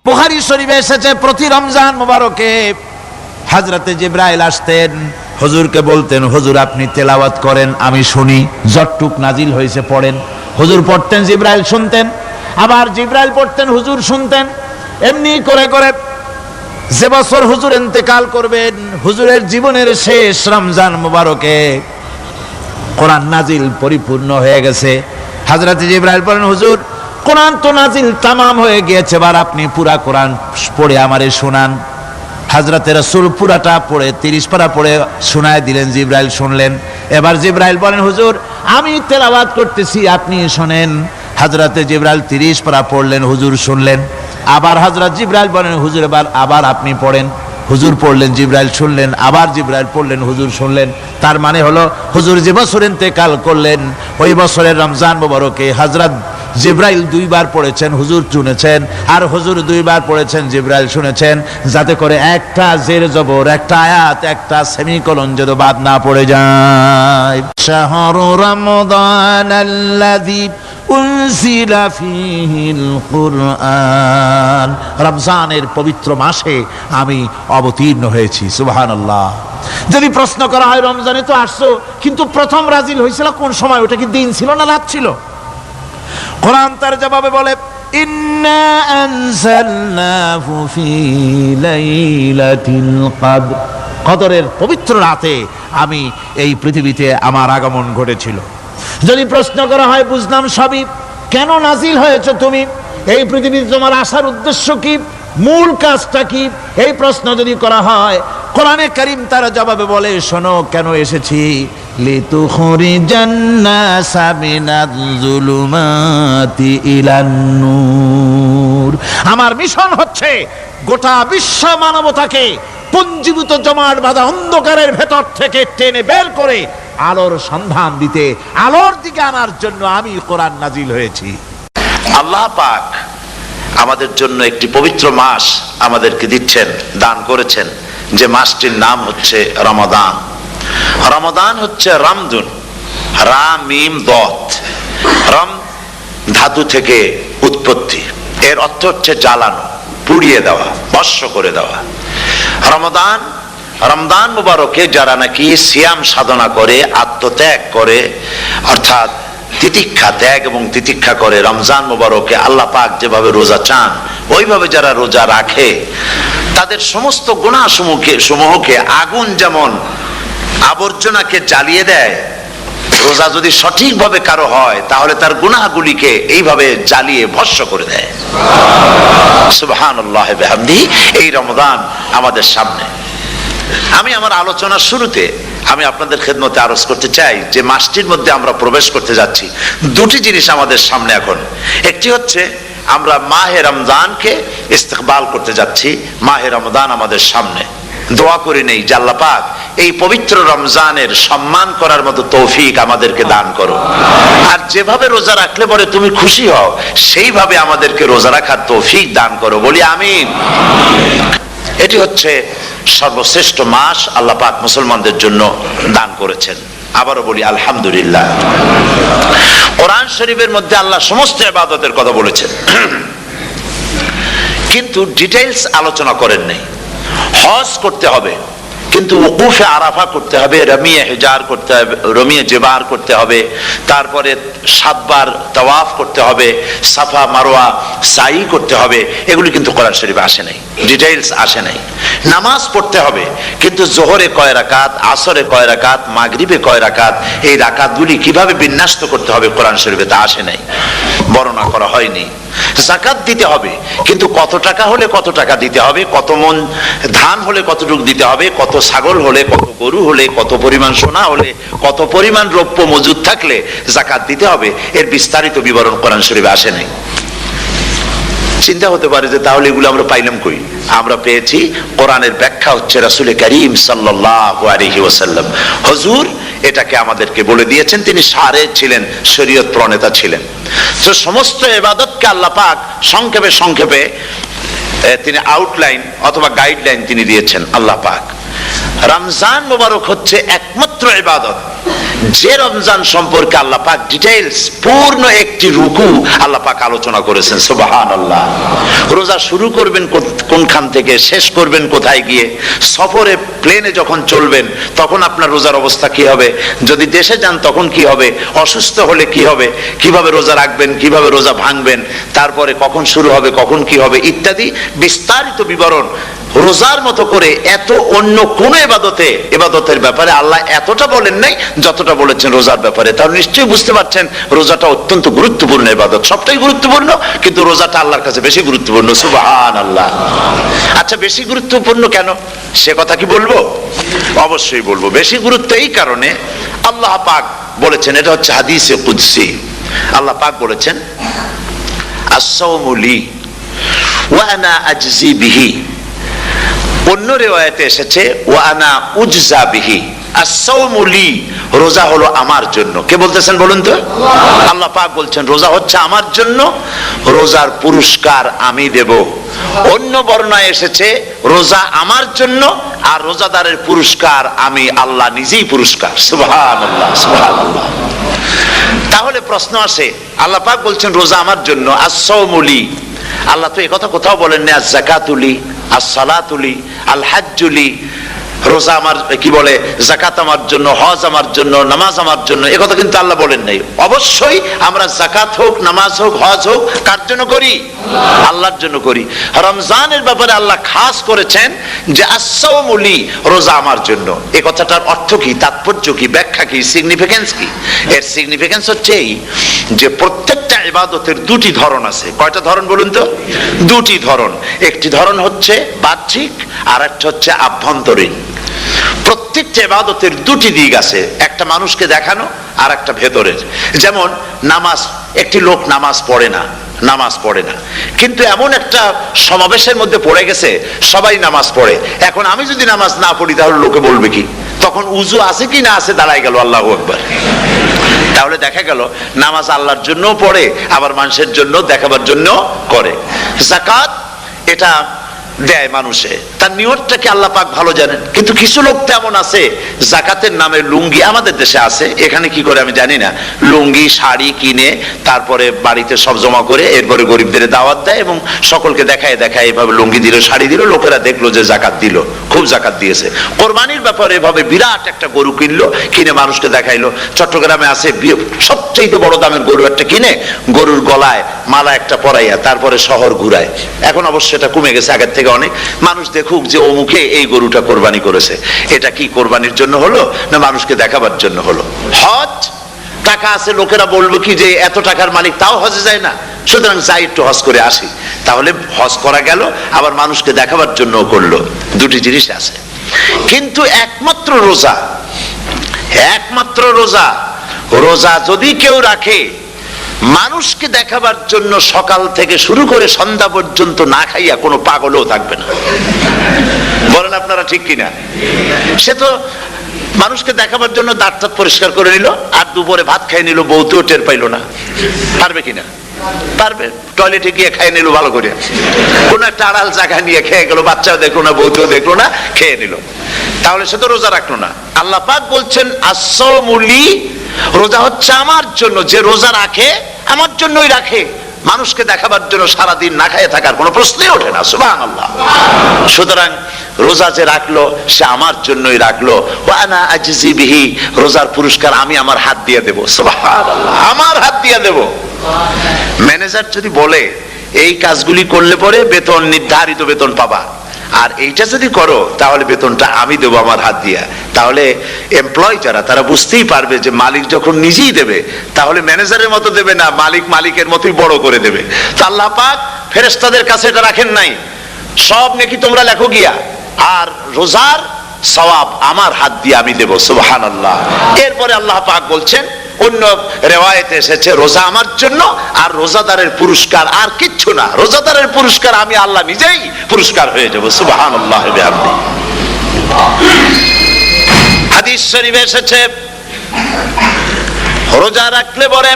বুখারী শরীফে এসেছে প্রতি রমজান মোবারকে হযরতে জিবরাইল আসতেন, হুজুরকে বলতেন, হুজুর আপনি তেলাওয়াত করেন আমি শুনি, যতটুক নাজিল হয়েছে পড়েন। হুজুর পড়তেন, জিবরাইল শুনতেন, আবার জিবরাইল পড়তেন, হুজুর শুনতেন। এমনি করে করে যে বছর হুজুর ইন্তেকাল করবেন, হুজুরের জীবনের শেষ রমজান মোবারকে কোরআন নাজিল পরিপূর্ণ হয়ে গেছে। হযরত জিবরাইল বলেন, হুজুর কোরআন তো নাজিল তামাম হয়ে গিয়েছে, এবার আপনি পুরা কোরআন পড়ে আমারে শোনান। হযরতে রাসূল পুরাটা পড়ে 30 পারা পড়ে শোনায় দিলেন, জিবরাইল শুনলেন। এবার জিবরাইল বলেন, হুজুর আমি তেলাওয়াত করতেছি আপনি শোনেন। হযরতে জিবরাইল 30 পারা পড়লেন, হুজুর শুনলেন। আবার হযরত জিবরাইল বলেন, হুজুর আবার আপনি পড়েন। হুজুর পড়লেন, জিবরাইল শুনলেন, আবার জিবরাইল পড়লেন, হুজুর শুনলেন। তার মানে হলো হুজুর যে বছর ইন্তেকাল করলেন ওই বছরের রমজান মোবারকে হযরত জিবরাইল 2 বার পড়েছেন, হুজুর শুনেছেন, আর হুজুর 2 বার পড়েছেন, জিবরাইল শুনেছেন, যাতে করে একটা জের জবর, একটা আয়াত, একটা সেমিকোলন যেন বাদ না পড়ে যায়। শাহরু রমাদানাল্লাযী উনজিলা ফীহিল কুরআন, রমজানের পবিত্র মাসে আমি অবতীর্ণ হয়েছি। সুবহানাল্লাহ। যদি প্রশ্ন করা হয় রমজানে তো আসছো, কিন্তু প্রথম নাজিল হয়েছিল কোন সময়? ওটা কি দিন ছিল না রাত ছিল? কোরআন তার জবাবে বলে, ইন্না আনজালনাহু ফি লাইলাতিল কদর, কদরের পবিত্র রাতে আমি এই পৃথিবীতে আমার আগমন ঘটেছিল। যদি প্রশ্ন করা হয় বুঝলাম সবই, কেন নাজিল হয়েছে তুমি? এই পৃথিবীতে তোমার আসার উদ্দেশ্য কি? মূল কাজটা কি? এই প্রশ্ন যদি করা হয়, কোরআনে কারীম তার জবাবে বলে, শোনো কেন এসেছি। লিতুখরিজান নাসা মিনাজ যুলুমাতি ইলান নূর, আমার মিশন হচ্ছে গোটা বিশ্ব মানবতাকে পুঞ্জীভূত জমাট বাঁধা অন্ধকারের ভেতর থেকে টেনে বের করে আলোর সন্ধান দিতে, আলোর দিকে আনার জন্য আমি কোরআন নাজিল হয়েছি। আল্লাহ পাক আমাদের জন্য একটি পবিত্র মাস আমাদেরকে দিচ্ছেন, দান করেছেন, যে মাসটির নাম হচ্ছে রমাদান। রমাদান হচ্ছে রামদুন, রা মিম দত, রাম ধাতু থেকে উৎপত্তি, এর অর্থ হচ্ছে জ্বালানো, পুড়িয়ে দেওয়া, ভস্ম করে দেওয়া। রমাদান, রমজান মুবারকে যারা নাকি সিয়াম সাধনা করে, আত্মত্যাগ করে, অর্থাৎ তিতিক্ষা, ত্যাগ এবং তিতিক্ষা করে, রমজান মুবারকে আল্লাহ পাক যেভাবে রোজা চান ওইভাবে যারা রোজা রাখে, তাদের সমস্ত গুনাহ সমূহকে আগুন যেমন আবর্জনাকে জ্বালিয়ে দেয়, রোজা যদি সঠিকভাবে কারো হয় তাহলে তার গুনাহগুলিকে এইভাবে জ্বালিয়ে ভস্ম করে দেয়। সুবহানাল্লাহি ওয়া বিহামদিহি। এই রমাদান আমাদের সামনে। আমি আমার আলোচনার শুরুতে আমি আপনাদের খেদমতে আরজ করতে চাই যে মাসটির মধ্যে আমরা প্রবেশ করতে যাচ্ছি, দুটি জিনিস আমাদের সামনে এখন। একটি হচ্ছে আমরা মাহে রমজানকে ইস্তেকবাল করতে যাচ্ছি, মাহে রমজান আমাদের সামনে। দোয়া করে নেই যে আল্লাহ পাক এই পবিত্র রমজানের সম্মান করার মতো তৌফিক আমাদেরকে দান করো, আর যেভাবে রোজা রাখলে পরে তুমি খুশি হও সেইভাবে আমাদেরকে রোজা রাখার তৌফিক দান করো, বলি আমিন। এটি হচ্ছে সর্বশ্রেষ্ঠ মাস আল্লাহ পাক মুসলমানদের জন্য দান করেছেন। আবারও বলি আলহামদুলিল্লাহ। কোরআন শরীফের মধ্যে আল্লাহ সমস্ত ইবাদতের কথা বলেছেন, কিন্তু ডিটেইলস আলোচনা করেন নাই। হজ করতে হবে, কিন্তু উকুফে আরাফা করতে হবে, রমিয়ে হিজার করতে হবে, রমিয়ে জেবার করতে হবে, তারপরে 7 বার তাওয়াফ করতে হবে, সাফা মারওয়া সাই করতে হবে। এগুলি কিন্তু কোরআন শরীফে আসে নাই, ডিটেইলস আসে নাই। নামাজ পড়তে হবে, কিন্তু জোহরে কয় রাকাত, আসরে কয় রাকাত, মাগরিবে কয় রাকাত, এই রাকাতগুলি কিভাবে বিন্যস্ত করতে হবে কোরআন শরীফে তা আসে নাই, বর্ণনা করা হয়নি। যাকাত দিতে হবে, কিন্তু কত টাকা হলে কত টাকা দিতে হবে, কত মন ধান হলে কতটুকু দিতে হবে, কত ছাগল হলে, কত গরু হলে, কত পরিমাণ সোনা হলে, কত পরিমাণ রৌপ্য মজুদ থাকলে যাকাত দিতে হবে, এর বিস্তারিত বিবরণ কোরআন শরীফে আসে নাই। চিন্তা হতে পারে যে তাহলে এগুলো আমরা পাইলাম কই? আমরা পেয়েছি কোরআনের ব্যাখ্যা হচ্ছে রাসূল করিম সাল্লাল্লাহু আলাইহি ওয়াসাল্লাম, হুজুর এটাকে আমাদেরকে বলে দিয়েছেন। তিনি সারে ছিলেন, শরীয়ত প্রণেতা ছিলেন। তো সমস্ত ইবাদতকে আল্লাহ পাক সংক্ষেপে সংক্ষেপে তিনি আউটলাইন অথবা গাইডলাইন তিনি দিয়েছেন আল্লাহ পাক। রমজান মুবারক হচ্ছে একমাত্র ইবাদত যে রমজান সম্পর্কে আল্লাহ পাক ডিটেইলস পূর্ণ একটি রুকু আল্লাহ পাক আলোচনা করেছেন। সুবহানাল্লাহ। রোজা শুরু করবেন কোনখান থেকে, শেষ করবেন কোথায় গিয়ে, সফরে প্লেনে যখন চলবেন তখন আপনার রোজার অবস্থা কি হবে, যদি দেশে যান তখন কি হবে, অসুস্থ হলে কি হবে, কিভাবে রোজা রাখবেন, কিভাবে রোজা ভাঙবেন, তারপরে কখন শুরু হবে, কখন কি হবে ইত্যাদি বিস্তারিত বিবরণ রোজার মতো করে এত অন্য কোন ইবাদতের ব্যাপারে আল্লাহ এতটা বলেন নাই যতটা বলেছেন রোজার ব্যাপারে। তাহলে নিশ্চয়ই বুঝতে পারছেন রোজাটা অত্যন্ত গুরুত্বপূর্ণ ইবাদত। সবটাই গুরুত্বপূর্ণ, কিন্তু রোজাটা আল্লাহর কাছে বেশি গুরুত্বপূর্ণ। সুবহানাল্লাহ। আচ্ছা, বেশি গুরুত্বপূর্ণ কেন সে কথা কি বলবো? অবশ্যই বলবো। বেশি গুরুত্ব এই কারণে, আল্লাহ পাক বলেছেন, এটা হচ্ছে হাদিসে কুদসি, আল্লাহ পাক বলেছেন আস-সাওমু লি ওয়া আনা আজজি বিহি। অন্য রিওয়ায়াতে এসেছে ওয়া আনা উজজা বিহি। আস-সাওমু লি, রোজা হলো আমার জন্য। কে বলতেছেন বলুন তো? আল্লাহ পাক বলছেন রোজা হচ্ছে আমার জন্য, রোজার পুরস্কার আমি দেব। অন্য বর্ণনায় এসেছে রোজা আমার জন্য আর রোজাদারের পুরস্কার আমি আল্লাহ নিজেই পুরস্কার। সুবহানাল্লাহ, সুবহানাল্লাহ। তাহলে প্রশ্ন আসে, আল্লাহ পাক বলছেন রোজা আমার জন্য, আস-সাওমু লি। আল্লাহ তো একথা কোথাও বলেন না আজ-যাকাতুলি, আস-সালাতুলি, আল-হাজ্জুলি। রোজা আমার কি বলে, যাকাত আমার জন্য, হজ আমার জন্য, নামাজ আমার জন্য, একথা কিন্তু আল্লাহ বলেন নাই। অবশ্যই আমরা যাকাত হোক, নামাজ হোক, হজ হোক কার জন্য করি? আল্লাহর জন্য করি। রমজানের ব্যাপারে আল্লাহ খাস করেছেন যে আস-সাওমু লি, রোজা আমার জন্য। এই কথাটার অর্থ কি, তাৎপর্য কি, ব্যাখ্যা কি, সিগনিফিকেন্স কি? এর সিগনিফিকেন্স হচ্ছে এই যে প্রত্যেকটা ইবাদতের দুটি ধরন আছে। কয়টা ধরন বলুন তো? দুটি ধরন। একটি ধরন হচ্ছে বাহ্যিক আর একটা হচ্ছে আভ্যন্তরীণ। প্রত্যেকটা ইবাদতের দুটি দিক আছে, একটা মানুষকে দেখানো আর একটা ভেতরের। যেমন নামাজ, একটি লোক নামাজ পড়ে না, কিন্তু এমন একটা সমাবেশের মধ্যে পড়ে গেছে সবাই নামাজ পড়ে। এখন আমি যদি নামাজ না পড়ি তাহলে লোকে বলবে কি? তখন উজু আছে কি না আছে দাঁড়ায় গেল আল্লাহু আকবার। তাহলে দেখা গেল নামাজ আল্লাহর জন্য পড়ে, আবার মানুষের জন্য দেখাবার জন্য করে। যাকাত এটা দেয় মানুষে, তার নিয়তটাকে আল্লাহ পাক ভালো জানেন। কিন্তু কিছু লোক তেমন আছে যাকাতের নামে লুঙ্গি, আমাদের দেশে আছে, এখানে কি করে আমি জানি না, লুঙ্গি শাড়ি কিনে তারপরে বাড়িতে সব জমা করে এরপরে গরিবদের দাওয়াত দেয় এবং সকলকে দেখায় এভাবে লুঙ্গি দিল, শাড়ি দিল, লোকেরা দেখলো যে যাকাত দিল, খুব যাকাত দিয়েছে। কোরবানির ব্যাপারে এভাবে বিরাট একটা গরু কিনলো, কিনে মানুষকে দেখাইলো। চট্টগ্রামে আছে সবচেয়ে বড় দামের গরু একটা কিনে গরুর গলায় মালা একটা পরাইয়া তারপরে শহর ঘুরায়। এখন অবশ্য এটা কমে গেছে আগের থেকে অনেক। মানুষ দেখুক যে অমুকে এই গরুটা কোরবানি করেছে। এটা কি কোরবানির জন্য হলো না মানুষকে দেখাবার জন্য হলো? হজ, টাকা আছে, লোকেরা বলবো কি যে এত টাকার মালিক তাও হজে যায় না, সুতরাং যাই একটু হজ করে আসি। তাহলে হজ করা গেল, আবার মানুষকে দেখাবার জন্য করলো। দুটি জিনিস আছে। কিন্তু একমাত্র রোজা যদি কেউ রাখে মানুষকে দেখাবার জন্য, সকাল থেকে শুরু করে সন্ধ্যা পর্যন্ত না খাইয়া কোনো পাগলও থাকবে না। বলেন আপনারা ঠিক কিনা? সে তো মানুষকে দেখাবার জন্য দাঁত পরিষ্কার করে নিল আর দুপুরে ভাত খাই নিল, বউতেও টের পাইল না। পারবে কিনা? পারবে। টয়লেটে গিয়ে খাই নিল ভালো করে, কোন একটা আড়াল জায়গা নিয়ে খেয়ে গেল, বাচ্চাও দেখলো না, বউতেও দেখলো না, খেয়ে নিল। তাহলে সে তো রোজা রাখলো না। আল্লাহ পাক বলছেন আস-সাওমু লি, রোজা হচ্ছে আমার জন্য। যে রোজা রাখে আমার জন্যই রাখে, মানুষকে দেখাবার জন্য সারাদিন না খাইয়ে থাকার কোনো প্রশ্নই ওঠে না। সুবহানাল্লাহ। সুতরাং রোজা যে রাখলো সে আমার জন্যই রাখলো। ওয়া আনা আজজি বিহি, রোজার পুরস্কার আমি আমার হাত দিয়ে দেব। সুবহানাল্লাহ, আমার হাত দিয়ে দেব। ম্যানেজার যদি বলে এই কাজগুলি করলে পরে বেতন, নির্ধারিত বেতন পাবা, আর এইটা যদি করো তাহলে বেতনটা আমি দেবো আমার হাত দিয়া, তাহলে এমপ্লয় যারা তারা বুঝতেই পারবে যে মালিক যখন নিজেই দেবে তাহলে ম্যানেজারের মতো দেবে না, মালিকের মতোই বড় করে দেবে। তো আল্লাহ পাক ফেরেশতাদের কাছে এটা রাখেন নাই, সব নেকি তোমরা লেখো গিয়া, আর রোজার সওয়াব আমার হাত দিয়ে আমি দেব। সুবহানাল্লাহ। এরপরে আল্লাহ পাক বলছেন, অন্য রিওয়ায়াতে এসেছে রোজা আমার জন্য, আর রোজাদারের পুরস্কার আর কিচ্ছু না, রোজাদারের পুরস্কার আমি আল্লাহ নিজেই পুরস্কার হয়ে যাব। সুবহানাল্লাহ। হাদিস শরীফে এসেছে রোজা রাখলে পরে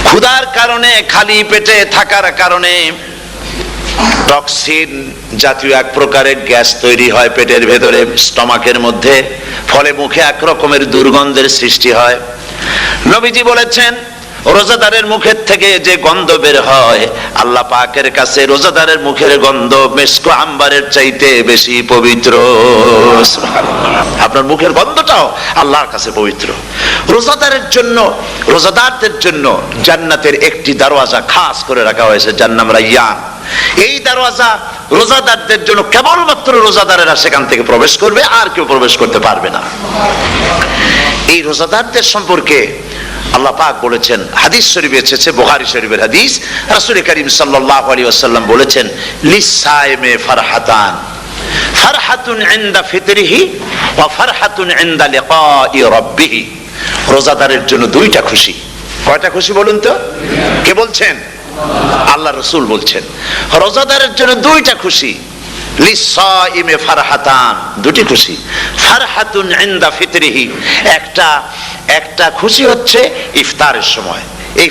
ক্ষুধার কারণে, খালি পেটে থাকার কারণে টক্সিন জাতীয় এক প্রকারের গ্যাস তৈরি হয় পেটের ভেতরে, স্টমাকের মধ্যে, ফলে মুখে এক রকমের দুর্গন্ধের সৃষ্টি হয়। নবীজি বলেছেন রোজাদারের মুখের থেকে যে গন্ধ বের হয় আল্লাহ পাকের কাছে রোজাদারের মুখের গন্ধ মিস্ক আম্বারের চাইতে বেশি পবিত্র। আপনার মুখের গন্ধটাও আল্লাহর কাছে পবিত্র। রোজাদারদের জন্য জান্নাতের একটি দরওয়াজা খাস করে রাখা হয়েছে, যার নাম রায়্যান। এই দরওয়াজা রোজাদারদের জন্য, কেবলমাত্র রোজাদারেরা সেখান থেকে প্রবেশ করবে, আর কেউ প্রবেশ করতে পারবে না। এই রোজাদারদের সম্পর্কে আল্লাহ পাক বলেছেন, হাদিস শরীফে এসেছে, বুখারী শরীফের হাদিস, রাসূল করিম সাল্লাল্লাহু আলাইহি ওয়াসাল্লাম বলেছেন, লিসাইমে ফারহাতান, ফারহাতুন ইনদা ফিতরিহি ওয়া ফারহাতুন ইনদা লিকাই রাব্বিহি। রোজাদারের জন্য দুইটা খুশি। কয়টা খুশি বলুন তো? কে বলছেন? আল্লাহ রাসূল বলছেন রোজাদারের জন্য দুইটা খুশি। লিসাইমে ফারহাতান, দুটি খুশি। ফারহাতুন ইনদা ফিতরিহি, একটা খুশি হচ্ছে ইফতারের সময়। এই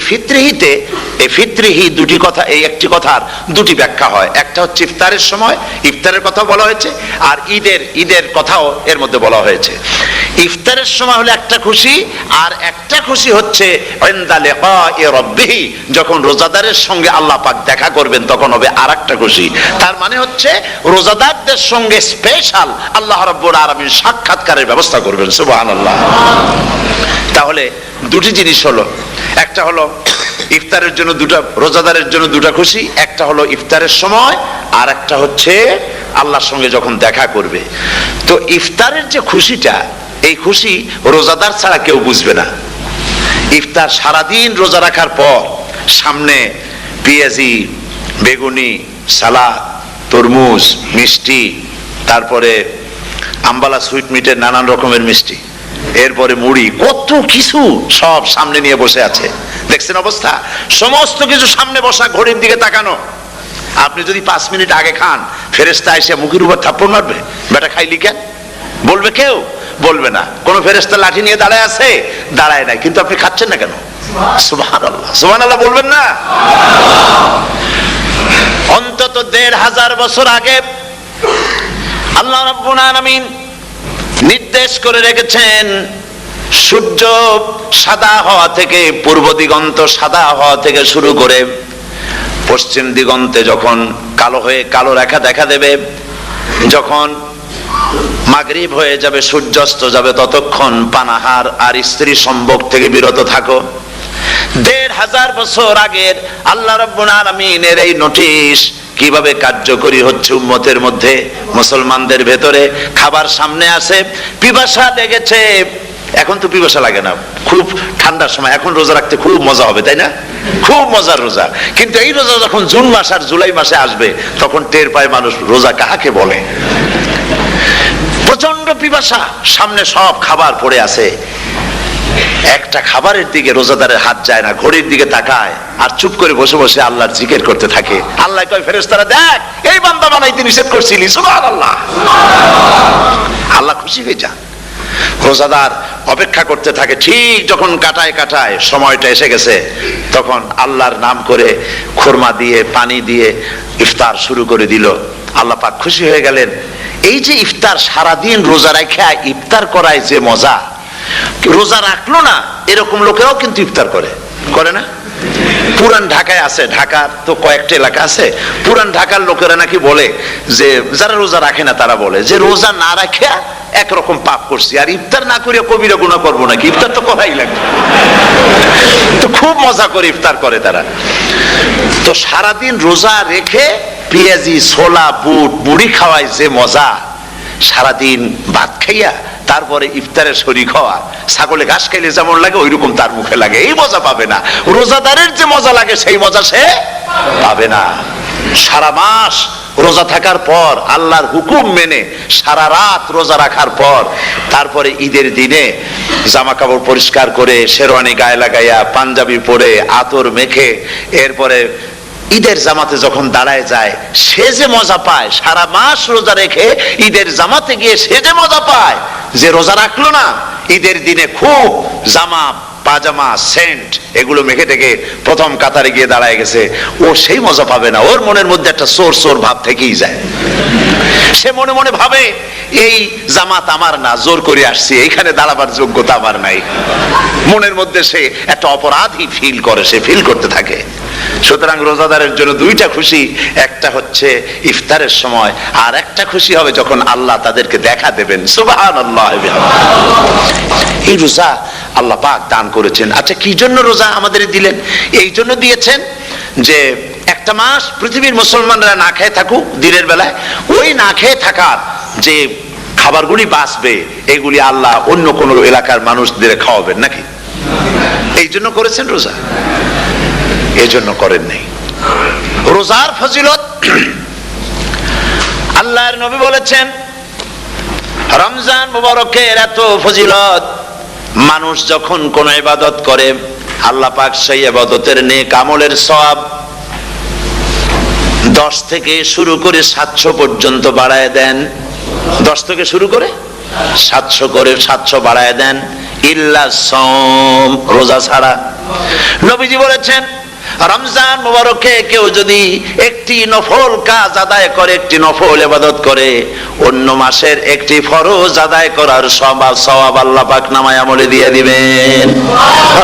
ফিতরিহি দুটি কথা, এই একটি কথার দুটি ব্যাখ্যা হয়। একটা হচ্ছে ইফতারের সময়, ইফতারের কথা বলা হয়েছে, আর ঈদের কথাও এর মধ্যে বলা হয়েছে। ইফতারের সময় হলে একটা খুশি, আর একটা খুশি হচ্ছে ইনদা লিকাই রাব্বিহি, যখন রোজাদারের সঙ্গে আল্লাহ পাক দেখা করবেন তখন হবে আরেকটা খুশি। তার মানে হচ্ছে রোজাদারদের সঙ্গে স্পেশাল আল্লাহ রাব্বুল আলামিন সাক্ষাৎকারের ব্যবস্থা করবেন। সুবহানাল্লাহ। তাহলে দুটি জিনিস হলো, একটা হলো ইফতারের জন্য রোজাদারের জন্য দুটা খুশি, একটা হলো ইফতারের সময়, আর একটা হচ্ছে আল্লাহর সঙ্গে যখন দেখা করবে। তো ইফতারের যে খুশিটা, এই খুশি রোজাদার ছাড়া কেউ বুঝবে না। ইফতার সারাদিন রোজা রাখার পর সামনে পেঁয়াজি, বেগুনি, সালাদ, তরমুজ, মিষ্টি, তারপরে আম্বালা সুইট মিটের নানান রকমের মিষ্টি, এরপরে মুড়ি, কত কিছু সব সামনে নিয়ে বসে আছে। দেখছেন অবস্থা? সমস্ত কিছু সামনে বসা, ঘড়ির দিকে তাকানো। আপনি যদি 5 মিনিট আগে খান, ফেরেশতা এসে মুখের উপর থাপ্পড় মারবে, বেটা খাইলি কেন? বলবে কেউ? বলবে না। কোন ফেরেশতা লাঠি নিয়ে দাঁড়ায় আছে? দাঁড়ায় নাই। কিন্তু আপনি খাচ্ছেন না কেন? সুবহানাল্লাহ, সুবহানাল্লাহ বলবেন না? অন্তত 1500 বছর আগে আল্লাহ রাব্বুল আলামিন নির্দেশ করে রেখেছেন, সূর্য সাদা হওয়া থেকে, পূর্ব দিগন্ত সাদা হওয়া থেকে শুরু করে পশ্চিম দিগন্তে যখন কালো রেখা দেখা দেবে, যখন মাগরিব হয়ে যাবে, সূর্যাস্ত যাবে, ততক্ষণ পানাহার আর স্ত্রী সম্ভোগ থেকে বিরত থাকো। 1500 বছর আগের আল্লাহ রাব্বুল আলামিনের এই নোটিশ কিভাবে কার্যকরী হচ্ছে উম্মতের মধ্যে, মুসলমানদের ভেতরে। খাবার সামনে আসে, পিপাসা লেগেছে। এখন তো পিপাসা লাগে না, খুব ঠান্ডার সময়, এখন রোজা রাখতে খুব মজা হবে, তাই না? খুব মজার রোজা। কিন্তু এই রোজা যখন জুন মাস আর জুলাই মাসে আসবে, তখন টের পায় মানুষ রোজা কাহাকে বলে। প্রচন্ড পিপাসা, সামনে সব খাবার পড়ে আছে, একটা খাবারের দিকে রোজাদারের হাত যায় না, ঘড়ির দিকে তাকায় আর চুপ করে বসে বসে আল্লাহর জিকির করতে থাকে। আল্লাহ কয়, ফেরেশতারা দেখ, এই বান্দা বানাইতে নিষেধ করছিলি। সুবহানাল্লাহ। আল্লাহ খুশি হয়ে যান। রোজাদার অপেক্ষা করতে থাকে, ঠিক যখন কাটায় সময়টা এসে গেছে, তখন আল্লাহর নাম করে খুরমা দিয়ে, পানি দিয়ে ইফতার শুরু করে দিল। আল্লাহ পাক খুশি হয়ে গেলেন। এই যে ইফতার, সারাদিন রোজা রাখা ইফতার করায় যে মজা, রোজা রাখলো না এরকম লোকেরাও কিন্তু ইফতার করে না? পুরান ঢাকায় আছে, ঢাকার তো কয়েকটা এলাকা আছে, পুরান ঢাকার লোকেরা নাকি বলে যে, যারা রোজা রাখে না তারা বলে যে, রোজা না রাখে একরকম পাপ করছি, আর ইফতার না করিয়া কবিরা গুনাহ করবো নাকি? ইফতার তো করাই লাগবে। তো খুব মজা করে ইফতার করে তারা। তো সারাদিন রোজা রেখে পেঁয়াজি, ছোলা, বুট, মুড়ি খাওয়ায় যে মজা, সারাদিন ভাত খাইয়া তারপরে ইফতারের শরীক হওয়া, ছাগলে ঘাস খাইলে যেমন লাগে ওইরকম তার মুখে লাগে, এই মজা পাবে না। রোজাদারের যে মজা লাগে সেই মজা সে পাবে না। সারা মাস রোজা থাকার পর, আল্লাহর হুকুম মেনে সারা রাত রোজা রাখার পর, তারপরে ঈদের দিনে জামা কাপড় পরিষ্কার করে, শেরওয়ানি গায়ে লাগাইয়া, পাঞ্জাবি পরে, আতর মেখে, এরপরে ঈদের জামাতে যখন দাঁড়ায় যায়, সে যে মজা পায়, সারা মাস রোজা রেখে ঈদের জামাতে গিয়ে সে যে মজা পায়, যে রোজা রাখলো না ঈদের দিনে খুব জামা পাজামা, সেন্ট এগুলো মেখে টেকে প্রথম কাতারে গিয়ে দাঁড়ায় গেছে, ও সেই মজা পাবে না। ওর মনের মধ্যে একটা চোর চোর ভাব থেকেই যায়। সে মনে মনে ভাবে এই জামাত আমার না, জোর করে আসছি, এইখানে দাঁড়াবার যোগ্যতা আমার নাই। মনের মধ্যে সে একটা অপরাধী ফিল করে, সে ফিল করতে থাকে। সুতরাং রোজাদারের জন্য দুইটা খুশি, একটা হচ্ছে ইফতারের সময়, আর একটা খুশি হবে যখন আল্লাহ তাদেরকে দেখা দেবেন। সুবহানাল্লাহ। এই রোজা আল্লাহ পাক দান করেছেন। আচ্ছা, কি জন্য রোজা আমাদের দিলেন? এই জন্য দিয়েছেন যে একটা মাস পৃথিবীর মুসলমানরা না খেয়ে থাকুক দিনের বেলায়, ওই না খেয়ে থাকার যে খাবারগুলি বাঁচবে এগুলি আল্লাহ অন্য কোন এলাকার মানুষদের খাওয়াবেন নাকি? এই জন্য করেছেন রোজা, এই জন্য করেন নাই। রোজার ফজিলত আল্লাহর নবী বলেছেন, রমজান মুবারকের এত ফজিলত, মানুষ যখন কোন ইবাদত করে আল্লাহ পাক সেই ইবাদতের নেক আমলের সওয়াব 10 থেকে শুরু করে 700 পর্যন্ত বাড়ায় দেন। 10 থেকে শুরু করে 700 বাড়ায় দেন, ইল্লা সাওম, রোজা ছাড়া। নবীজি বলেছেন, রমজান মুবারকে কেউ যদি একটি নফল কাজ আদায় করে, একটি নফল ইবাদত করে, অন্য মাসের একটি ফরজ আদায় করার সওয়াব আল্লাহ পাক নামায়ে আমলে দিয়ে দিবেন।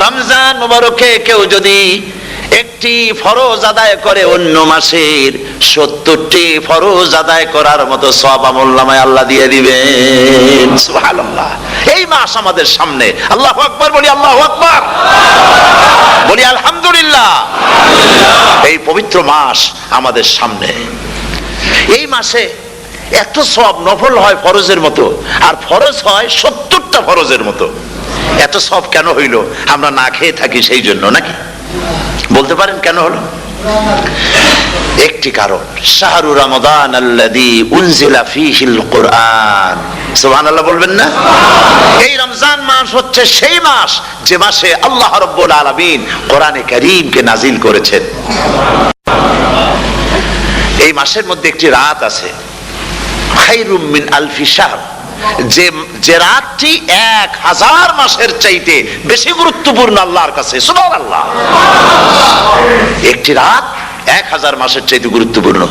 রমজান মুবারকে কেউ যদি একটি ফরজ আদায় করে, অন্য মাসের 70টি ফরজ আদায় করার মতো সওয়াব আমলনামায় আল্লাহ দিয়ে দিবেন। সুবহানাল্লাহ। এই মাস আমাদের সামনে, আল্লাহু আকবার বলি, আল্লাহু আকবার বলি, আলহামদুলিল্লাহ। এই পবিত্র মাস আমাদের সামনে। এই মাসে এত সওয়াব, নফল হয় ফরজের মতো, আর ফরজ হয় 70টা ফরজের মতো। এত সওয়াব কেন হইল? আমরা না খেয়ে থাকি সেই জন্য নাকি? বলতে পারেন কেন হলো? একটি কারণ, শাহরু রমাদান আল্লাযী উনজিলা ফীহিল কুরআন। সুবহানাল্লাহ বলবেন না? এই রমজান মাস হচ্ছে সেই মাস যে মাসে আল্লাহ রাব্বুল আলামিন কোরআনে কারীমকে নাজিল করেছেন। এই মাসের মধ্যে একটি রাত আছে, খায়রুম মিন আলফি শাহর, যে রাতটি 1000 মাসের চাইতে বেশি গুরুত্বপূর্ণ আল্লাহর কাছে। সুবহানাল্লাহ। একটি রাত 1000 মাসের চাইতে গুরুত্বপূর্ণ।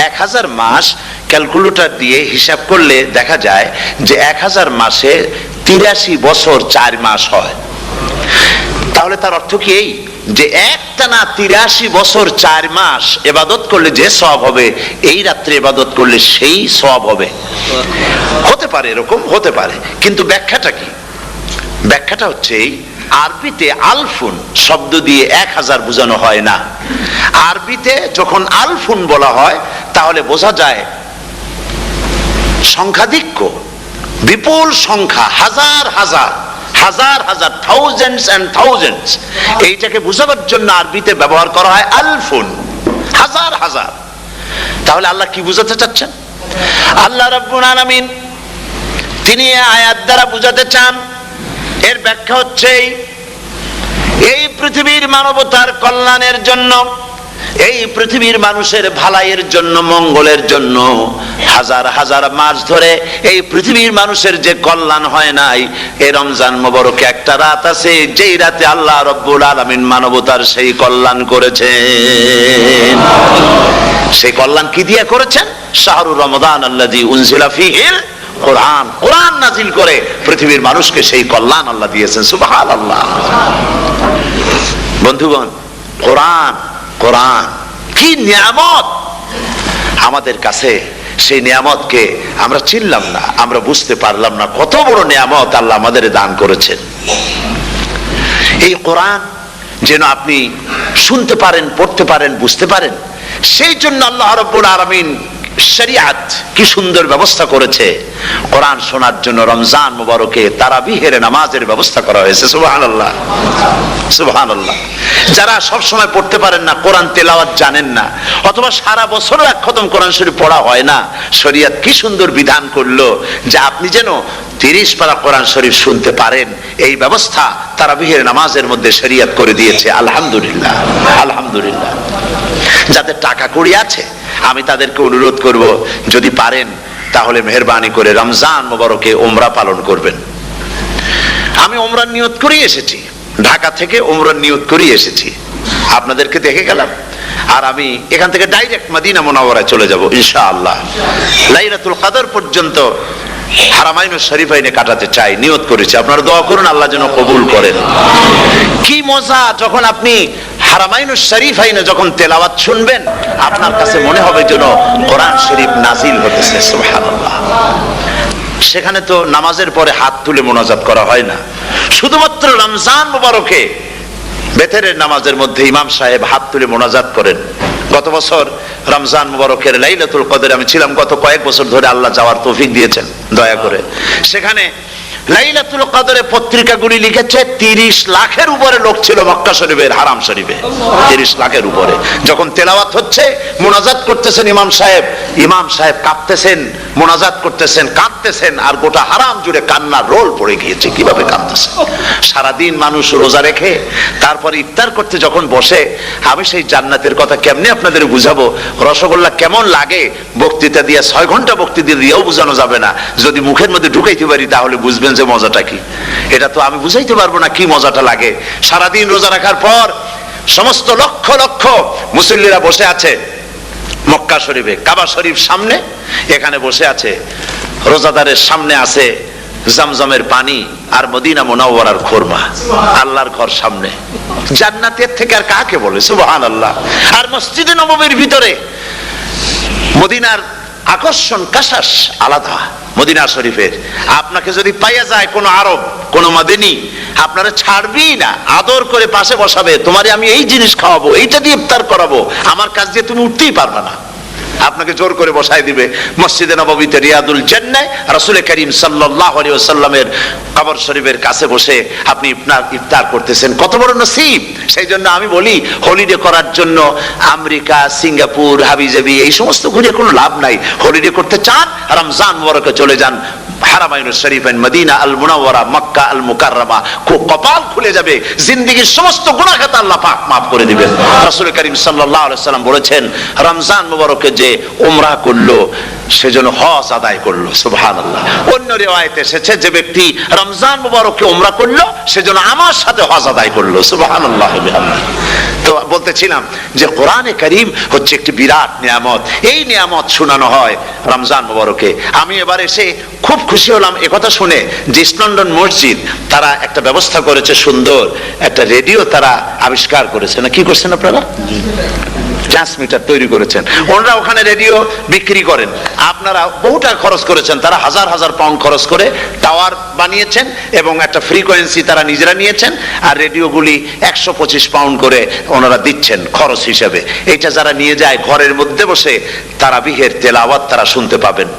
1000 মাস ক্যালকুলেটর দিয়ে হিসাব করলে দেখা যায় যে 1000 মাসে 83 বছর 4 মাস হয়। তাহলে তার অর্থ কি এই যে একটানা 83 বছর 4 মাস ইবাদত করলে যে সওয়াব হবে, এই রাত্রে ইবাদত করলে সেই সওয়াব হবে? হতে পারে, এরকম হতে পারে, কিন্তু ব্যাখ্যাটা কি? ব্যাখ্যাটা হচ্ছে এই, আরবিতে আলফুন শব্দ দিয়ে 1000 বোঝানো হয় না। আরবিতে যখন আলফুন বলা হয় তাহলে বোঝা যায় সংখ্যাধিক্য, বিপুল সংখ্যা, হাজার হাজার হাজার হাজার, থাউজেন্ডস এন্ড থাউজেন্ডস। এইটাকে বোঝাবার জন্য আরবিতে ব্যবহার করা হয় আলফুন, হাজার হাজার। তাহলে আল্লাহ কি বুঝাতে চাচ্ছেন? আল্লাহ রাব্বুল আলামিন তিনি আয়াত দ্বারা বুঝাতে চান, এর ব্যাখ্যা হচ্ছে এই পৃথিবীর মানবতার কল্যাণের জন্য, এই পৃথিবীর মানুষের ভালাইয়ের জন্য, মঙ্গলের জন্য হাজার হাজার মাস ধরে এই পৃথিবীর মানুষের যে কল্যাণ হয় নাই, এই রমজান মুবারকে একটা রাত আছে যেই রাতে আল্লাহ রাব্বুল আলামিন মানবতার সেই কল্যাণ করেছেন। সেই কল্যাণ কি দিয়ে করেছেন? শাহরু রমাদান আল্লাযী উনজিলা ফীহিল কোরআন, কোরআন নাজিল করে পৃথিবীর মানুষকে সেই কল্যাণ আল্লাহ দিয়েছেন। সুবহানাল্লাহ। বন্ধুগণ, কোরআন, কোরআন কি নিয়ামত আমাদের কাছে! সেই নিয়ামতকে আমরা চিনলাম না, আমরা বুঝতে পারলাম না কত বড় নিয়ামত আল্লাহ আমাদের দান করেছেন। এই কোরআন যেন আপনি শুনতে পারেন, পড়তে পারেন, বুঝতে পারেন, সেই জন্য আল্লাহ রাব্বুল আলামিন শরিয়াত কি সুন্দর ব্যবস্থা করেছে। কোরআন শোনার জন্য রমজান মুবারকে তারাবিহের নামাজের ব্যবস্থা করা হয়েছে। সুবহানাল্লাহ, সুবহানাল্লাহ। যারা সব সময় পড়তে পারেন না, কোরআন তেলাওয়াত জানেন না, অথবা সারা বছরও এক খতম কোরআন শরীফ পড়া হয় না, শরিয়াত কি সুন্দর বিধান করলো যে আপনি যেন 30 পারা কোরআন শরীফ শুনতে পারেন। এই ব্যবস্থা তারাবিহের নামাজের মধ্যে শরিয়াত করে দিয়েছে। আলহামদুলিল্লাহ, আলহামদুলিল্লাহ। যাদের টাকা কড়ি আছে আমি তাদেরকে অনুরোধ করব, যদি পারেন তাহলে মেহেরবানি করে রমজান মুবারকে উমরা পালন করবেন। আমি উমরার নিয়ত করে এসেছি, ঢাকা থেকে উমরার নিয়ত করে এসেছি, আপনাদেরকে দেখে গেলাম, আর আমি এখান থেকে ডাইরেক্ট মদিনা মুনাওয়ারায় চলে যাব ইনশাআল্লাহ। লাইলাতুল কদর পর্যন্ত হারামাইনুশ শরীফাইনে কাটাতে চাই, নিয়ত করেছি। আপনারা দোয়া করুন আল্লাহ যেন কবুল করেন। কি মজা যখন আপনি হারামাইনুশ শরীফাইনে যখন তেলাওয়াত শুনবেন, আপনার কাছে মনে হবে যেন কোরআন শরীফ নাজিল হতেছে। সুবহানাল্লাহ। সেখানে তো নামাজের পরে হাত তুলে মোনাজাত করা হয় না, শুধুমাত্র রমজান মুবারকে বেতেরের নামাজের মধ্যে ইমাম সাহেব হাত তুলে মোনাজাত করেন। গত বছর রমজান মুবারকের লাইলাতুল কদরে আমি ছিলাম, গত কয়েক বছর ধরে আল্লাহ যাওয়ার তৌফিক দিয়েছেন দয়া করে। সেখানে লাইলাতুল কদরে পত্রিকাগুলি লিখেছে 30 লাখের উপরে লোক ছিল মক্কা শরীফের হারাম শরীফে, 30 লাখের উপরে। যখন তেলাওয়াত হচ্ছে, মোনাজাত করতেছেন ইমাম সাহেব কাঁপতেছেন, মোনাজাত করতেছেন, কাঁদতেছেন, আর গোটা হারাম জুড়ে কান্নার রোল পড়ে গিয়েছে। কিভাবে কাঁদতেছে! সারাদিন মানুষ রোজা রেখে তারপরে ইফতার করতে যখন বসে, আমি সেই জান্নাতের কথা কেমনে আপনাদের বুঝাবো? রসগোল্লা কেমন লাগে বক্তৃতা দিয়ে 6 ঘন্টা বক্তৃতা দিয়েও বোঝানো যাবে না। যদি মুখের মধ্যে ঢুকাইতে পারি তাহলে বুঝবেন যে মজাটা কি। এটা তো আমি বুঝাইতে পারবো না কি মজাটা লাগে। সারাদিন রোজা রাখার পর সমস্ত লক্ষ লক্ষ মুসল্লিরা বসে আছে মক্কা শরীফে, কাবা শরীফ সামনে, এখানে বসে আছে। রোজাদারের সামনে আছে জমজমের পানি আর মদিনা মুনাওয়ারার খুরমা, আল্লাহর ঘর সামনে। জান্নাতের থেকে আর কাকে বলে? সুবহানাল্লাহ। আর মসজিদে নববীর ভিতরে মদিনার আকর্ষণ কাশাস আলাদা। মদিনা শরীফের আপনাকে যদি পাইয়া যায় কোন আরব, কোন মাদিনী, আপনারা ছাড়বেই না, আদর করে পাশে বসাবে, তোমারে আমি এই জিনিস খাওয়াবো, এইটা দিয়ে ইফতার করাবো, আমার কাছ দিয়ে তুমি উঠতেই পারবে না, আপনাকে জোর করে বসাই দিবে। মসজিদে নববীতে রিয়াদুল জান্নাহ রাসূল করিম সাল্লাল্লাহু আলাইহি ওয়াসাল্লামের কবর শরীফের কাছে বসে আপনি ইফতার করতেছেন, কত বড় নসিব। সেই জন্য আমি বলি, হলিডে করার জন্য আমেরিকা, সিঙ্গাপুর, হাবিজাবি এই সমস্ত ঘুরে কোনো লাভ নাই। হলিডে করতে চান, রমজান মুবারকে চলে যান হারামাইনুশ শরীফাইন, মদিনা আল মুনাওয়ারা, মক্কা আল মুকাররমা। কপাল খুলে যাবে, জিন্দেগীর সমস্ত গুনাহ খাতা আল্লাহ পাক maaf করে দিবেন। রাসূল করিম সাল্লাল্লাহু আলাইহি ওয়াসাল্লাম বলেছেন, রমজান মুবারকে যে উমরা করলো সেজন্য হজ আদায় করলো। সুবহানাল্লাহ। অন্য রিওয়ায়াতে এসেছে, যে ব্যক্তি রমজান মুবারকে উমরা করলো সেজন্য আমার সাথে হজ আদায় করলো। সুবহানাল্লাহ বিহামদিহি। তো বলতেছিলাম যে কোরআনে কারীম হচ্ছে একটি বিরাট নিয়ামত। এই নিয়ামত শোনানো হয় রমজান মুবারকে। আমি এবার এসে খুব খুশি হলাম একথা শুনে যে ইস্ট লন্ডন মসজিদ তারা একটা ব্যবস্থা করেছে, সুন্দর একটা রেডিও তারা আবিষ্কার করেছে। না কি করছেন আপনারা? ট্রান্সমিটার তৈরি করেছেন। ওনারা ওখানে রেডিও বিক্রি করেন। আপনারা বহু টাকা খরচ করেছেন, তারা হাজার হাজার পাউন্ড খরচ করে টাওয়ার বানিয়েছেন এবং একটা ফ্রিকোয়েন্সি তারা নিজেরা নিয়েছেন, আর রেডিওগুলি 125 পাউন্ড করে ওনারা দিচ্ছেন খরচ হিসেবে। এইটা যারা নিয়ে যায় ঘরের মধ্যে বসে তারাবিহের তেলাওয়াত তারা শুনতে পাবেন।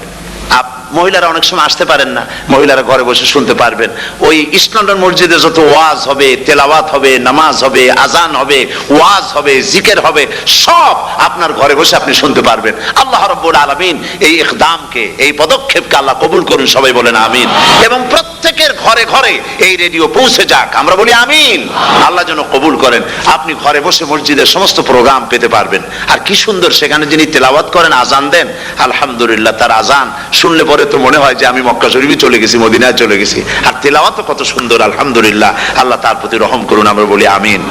মহিলারা অনেক সময় আসতে পারেন না, মহিলারা ঘরে বসে শুনতে পারবেন। ওই ইস্ট লন্ডন মসজিদে যত ওয়াজ হবে, তেলাওয়াত হবে, নামাজ হবে, আজান হবে, ওয়াজ হবে, জিকির হবে, সব আপনার ঘরে বসে আপনি শুনতে পারবেন। আল্লাহ রাব্বুল আলামিন এই ইকদামকে, এই পদক্ষেপকে আল্লাহ কবুল করুন, সবাই বলেন আমিন। এবং প্রত্যেকের ঘরে ঘরে এই রেডিও পৌঁছে যাক, আমরা বলি আমিন। আল্লাহ যেন কবুল করেন। আপনি ঘরে বসে মসজিদের সমস্ত প্রোগ্রাম পেতে পারবেন। আর কি সুন্দর, সেখানে যিনি তেলাওয়াত করেন, আজান দেন, আলহামদুলিল্লাহ, তার আজান শুনলে পরে তো মনে হয় যে আমি মক্কা শরীফে চলে গেছি, মদিনায় চলে গেছি। আর তেলাওয়াত কত সুন্দর, আলহামদুলিল্লাহ। আল্লাহ তার প্রতি রহম করুন, আমরা বলি আমিন।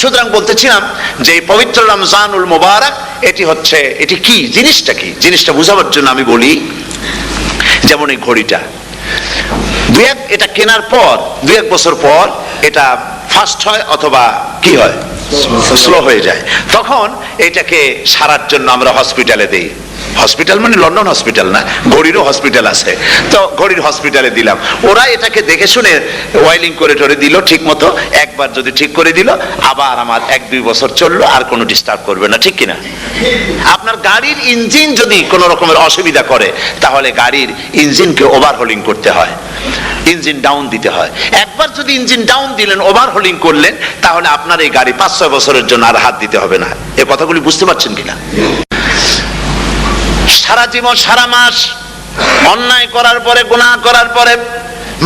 সুতরাং বলতেছিলাম যে পবিত্র রমজানুল মুবারক এটি কি, জিনিসটা কি, জিনিসটা বুঝাবার জন্য আমি বলি, যেমন এই ঘড়িটা এটা কেনার পর 2-1 বছর পর এটা ফাস্ট হয় অথবা কি হয়, স্লো হয়ে যায়। তখন এটাকে সারার জন্য আমরা হসপিটালে দেই। হসপিটাল মানে লন্ডন হসপিটাল না, ঘড়িরও হসপিটাল আছে। তো ঘড়ির হসপিটালে দিলাম, ওরা এটাকে দেখে শুনে ওয়াইলিং করে টরে দিল ঠিক মতো। একবার যদি ঠিক করে দিল, আবার আমার 1-2 বছর চললো, আর কোনো ডিস্টার্ব করবে না, ঠিক কিনা? আপনার গাড়ির ইঞ্জিন যদি কোনো রকমের অসুবিধা করে, তাহলে গাড়ির ইঞ্জিনকে ওভারহোলিং করতে হয়, ইঞ্জিন ডাউন দিতে হয়। একবার যদি ইঞ্জিন ডাউন দিলেন, ওভারহোলিং করলেন, তাহলে আপনার এই গাড়ি 5-6 বছরের জন্য আর হাত দিতে হবে না। এই কথাগুলি বুঝতে পারছেন কিনা? সারা জীবন, সারা মাস অন্যায় করার পরে, গুনাহ করার পরে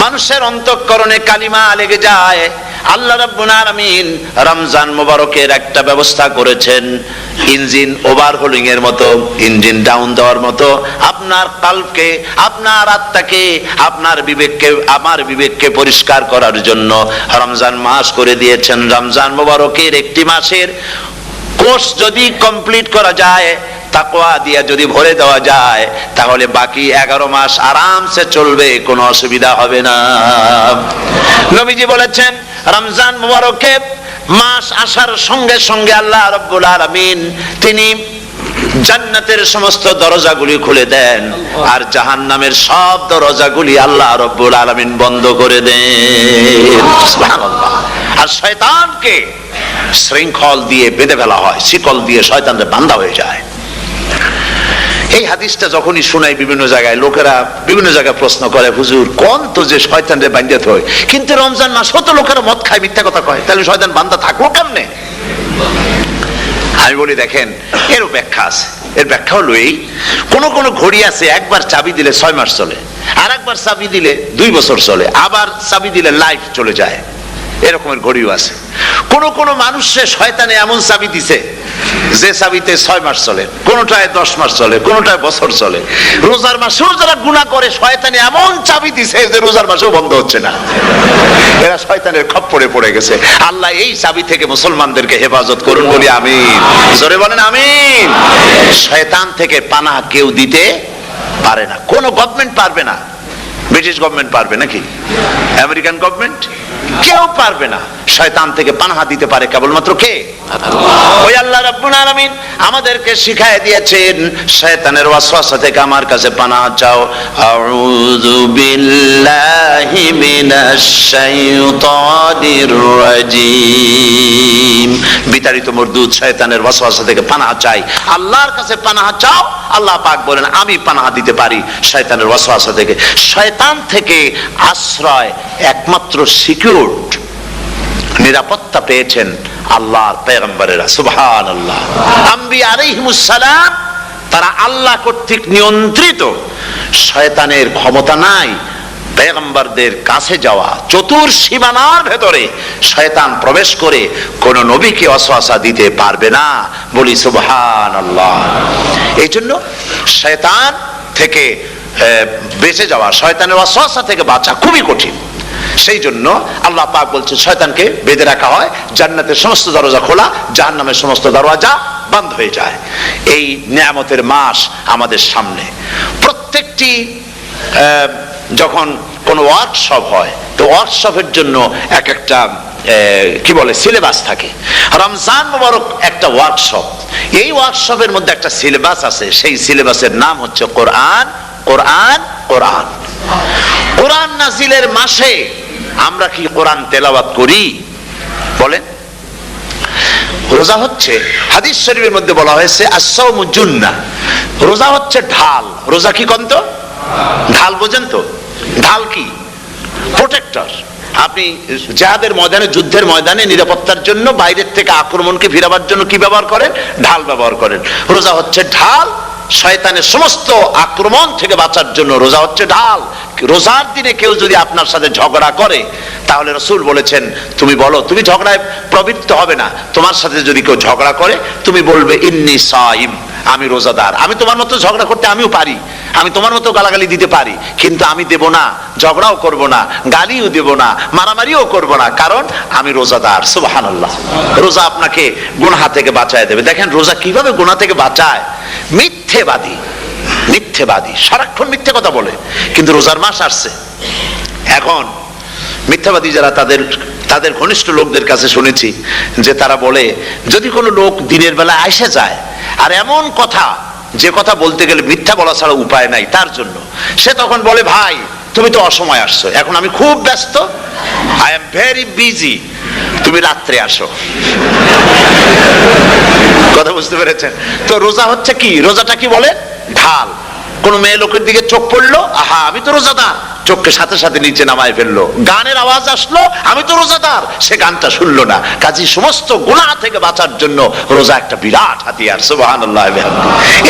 মানুষের অন্তঃকরণে কালিমা লেগে যায়, আল্লাহ রাব্বুল আলামিন রমজান মোবারকের একটা ব্যবস্থা করেছেন, ইঞ্জিন ওভারহোলিং এর মতো, ইঞ্জিন ডাউন দেওয়ার মতো আপনার কলবকে, আপনার আত্মাকে, আপনার বিবেককে, আমার বিবেককে পরিষ্কার করার জন্য রমজান মাস করে দিয়েছেন। রমজান মোবারকের একটি মাসের কোর্স যদি কমপ্লিট করা যায়, তাকওয়া দিয়া যদি ভরে দেওয়া যায়, তাহলে বাকি 11 মাস আরামসে চলবে, কোনো অসুবিধা হবে না। নবীজি বলেছেন রমজান মুবারকে মাস আসার সঙ্গে সঙ্গে আল্লাহ রাব্বুল আলামিন তিনি জান্নাতের সমস্ত দরজাগুলি খুলে দেন, আর জাহান্নামের সব দরজাগুলি আল্লাহ রাব্বুল আলামিন বন্ধ করে দেন। সুবহানাল্লাহ। আর শয়তানকে শৃঙ্খল দিয়ে বেঁধে ফেলা হয়, শিকল দিয়ে শয়তানদের বান্ধা হয়ে যায়। এই হাদিসটা যখনই শোনাই বিভিন্ন জায়গায় লোকেরা বিভিন্ন জায়গায় প্রশ্ন করে, হুজুর কোন তো যে শয়তানরে বান্ধাতে হয়, কিন্তু রমজান মাস হতো লোকেরা মদ খায়, মিথ্যা কথা কয়, তাহলে শয়তান বান্ধা থাকলো কেমনে? আমি বলি দেখেন, এরও ব্যাখ্যা আছে। এর ব্যাখ্যা হলো এই, কোন কোন ঘড়ি আছে একবার চাবি দিলে 6 মাস চলে, আর একবার চাবি দিলে 2 বছর চলে, আবার চাবি দিলে লাইফ চলে যায়, এরকমের ঘড়িও আছে। কোন কোন মানুষের শয়তানে এমন চাবি দিছে যে চাবিতে 6 মাস চলে, কোনটায় 10 মাস চলে, কোনটায় বছর চলে। রোজার মাসেও যারা গুনাহ করে শয়তানে এমন চাবি দিছে যে রোজার মাসেও বন্ধ হচ্ছে না, এরা শয়তানের খপ্পরে পড়ে গেছে। আল্লাহ এই চাবি থেকে মুসলমানদেরকে হেফাজত করুন বলি আমিন। জোরে বলেন আমিন। শয়তান থেকে পানাহ কেউ দিতে পারে না, কোন গভর্নমেন্ট পারবে না। ব্রিটিশ গভর্নমেন্ট পারবে নাকি? American government? কেউ পারবে না। শয়তান থেকে পানাহা দিতে পারে কেবলমাত্র কে? ওই আল্লাহ রাব্বুল আলামিন আমাদেরকে শিখায় দিয়েছেন, শয়তানের ওয়াসওয়াসা থেকে আমার কাছে পানাহা চাও। আউযু বিল্লাহি মিনাশ শাইতানির রাজিম। বিতাড়িত মরদুদ শয়তানের ওয়াসওয়াসা থেকে পানাহা চাই, আল্লাহর কাছে পানাহা চাও। আল্লাহ পাক বলেন আমি পানাহা দিতে পারি শয়তানের ওয়াসওয়াসা থেকে। শয়তান থেকে আশ্রয় একমাত্র সিকিউরড, নিরাপত্তা পেয়েছেন আল্লাহর পয়গম্বরেরা। সুবহানাল্লাহ। আম্বিয়া আলাইহিমুস সালাম তারা আল্লাহ কর্তৃক নিয়ন্ত্রিত, শয়তানের ক্ষমতা নাই পয়গম্বরদের কাছে যাওয়া। চতুর সীমানার ভেতরে শয়তান প্রবেশ করে কোন নবীকে ওয়াসওয়াসা দিতে পারবে না, বলি সুবহানাল্লাহ। এই জন্য শয়তান থেকে বেঁচে যাওয়া, শয়তানের ওয়াসওয়াসা থেকে বাঁচা খুবই কঠিন। সেই জন্য আল্লাহ পাক বলছেন শয়তানকে বেঁধে রাখা হয়, জান্নাতের সমস্ত দরজা খোলা, জাহান্নামের সমস্ত দরজা বন্ধ হয়ে যায়। এই নিয়ামতের মাস আমাদের সামনে। প্রত্যেকটি যখন কোন ওয়ার্কশপ হয়, তো ওয়ার্কশপের জন্য এক একটা কি বলে সিলেবাস থাকে। রমজান মুবারক একটা ওয়ার্কশপ। এই ওয়ার্কশপের মধ্যে একটা সিলেবাস আছে, সেই সিলেবাসের নাম হচ্ছে কোরআন। কোরআন কোরআন কোরআন নাজিলের মাসে আমরা কি কোরআন তেলাওয়াত করি? বলেন। রোজা হচ্ছে, হাদিস শরীফের মধ্যে বলা হয়েছে আস-সাওমু জুন্নাহ, রোজা হচ্ছে ঢাল। রোজা কি কন্ত? ঢাল বোঝেন তো? ঢাল কি? প্রোটেক্টর। আপনি জিহাদের ময়দানে, যুদ্ধের ময়দানে নিরাপত্তার জন্য, বাইরের থেকে আক্রমণকে ফিরাবার জন্য কি ব্যবহার করেন? ঢাল ব্যবহার করেন। রোজা হচ্ছে ঢাল, শয়তানের সমস্ত আক্রমণ থেকে বাঁচার জন্য রোজা হচ্ছে ঢাল। রোজার দিনে কেউ যদি আপনার সাথে ঝগড়া করে, তাহলে রাসূল বলেছেন তুমি বলো, তুমি ঝগড়ায় প্রবৃত্ত হবে না। তোমার সাথে যদি কেউ ঝগড়া করে, তুমি বলবে ইন্নী সাইম, আমি রোজাদার। আমি তোমার মতো ঝগড়া করতে আমিও পারি, আমি তোমার মতো গালাগালি দিতে পারি, কিন্তু আমি দেব না, ঝগড়াও করব না, গালিও দেব না, মারামারিও করব না, কারণ আমি রোজাদার। সুবহানাল্লাহ। রোজা আপনাকে গুনাহ থেকে বাঁচায় দেবে। দেখেন রোজা কিভাবে গুনাহ থেকে বাঁচায়। মিথ্যেবাদী, মিথ্যেবাদী সারাক্ষণ মিথ্যে কথা বলে, কিন্তু রোজার মাস আসছে, এখন মিথ্যাবাদী যারা তাদের ঘনিষ্ঠ লোকদের কাছে শুনেছি যে তারা বলে, যদি কোনো লোক দিনের বেলা আইসা যায় আর এমন কথা, যে কথা বলতে গেলে মিথ্যা বলা ছাড়া উপায় নাই তার জন্য, সে তখন বলে ভাই তুমি তো অসময় আসছো, এখন আমি খুব ব্যস্ত, আই এম ভেরি বিজি, তুমি রাত্রে আসো। কথা বুঝতে পেরেছেন তো? রোজা হচ্ছে কি? রোজাটা কি বলে? ঢাল। কোন মেয়ে লোকের দিকে চোখ পড়লো, আহা আমি তো রোজাদার, চোখকে সাথে সাথে নিচে নামায় ফেললো। গানের আওয়াজ আসলো, আমি তো রোজাদার, সে গানটা শুনলো না। কাজী সমস্ত গুনাহ থেকে বাঁচার জন্য রোজা একটা বিরাট হাতিয়ার। সুবহানাল্লাহ।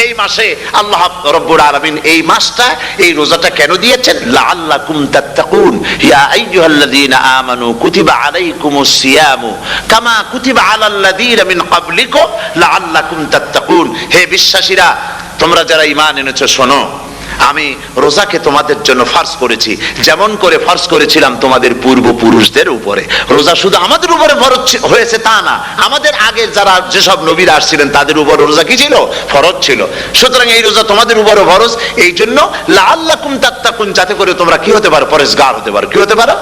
এই মাসে আল্লাহ রব্বুল আলামিন এই মাসটা, এই রোজাটা কেন দিয়েছেন? লাআল্লাকুম তাত্তাকুন, ইয়া আইয়ুহাল্লাযীনা আমানু কুতিবা আলাইকুমুস সিয়ামু কামা কুতিবা আলাল্লাযীনা মিন ক্বাবলিকুম লাআল্লাকুম তাত্তাকুন। হে বিশ্বাসীরা, তোমরা যারা ঈমান এনেছো, শোনো, আমি রোজাকে তোমাদের জন্য ফরজ করেছি যেমন করে ফরজ করেছিলাম তোমাদের পূর্বপুরুষদের উপরে। রোজা শুধু আমাদের উপরে ফরজ হয়েছে তা না, আমাদের আগে যারা যেসব নবীরা আসছিলেন তাদের উপর রোজা কি ছিল? ফরজ ছিল। সুতরাং এই রোজা তোমাদের উপরে ফরজ, এই জন্য লাআল্লাকুম তাত্তাকুন, যাতে করে তোমরা কি হতে পারো? পরেজগার হতে পারো। কি হতে পারো?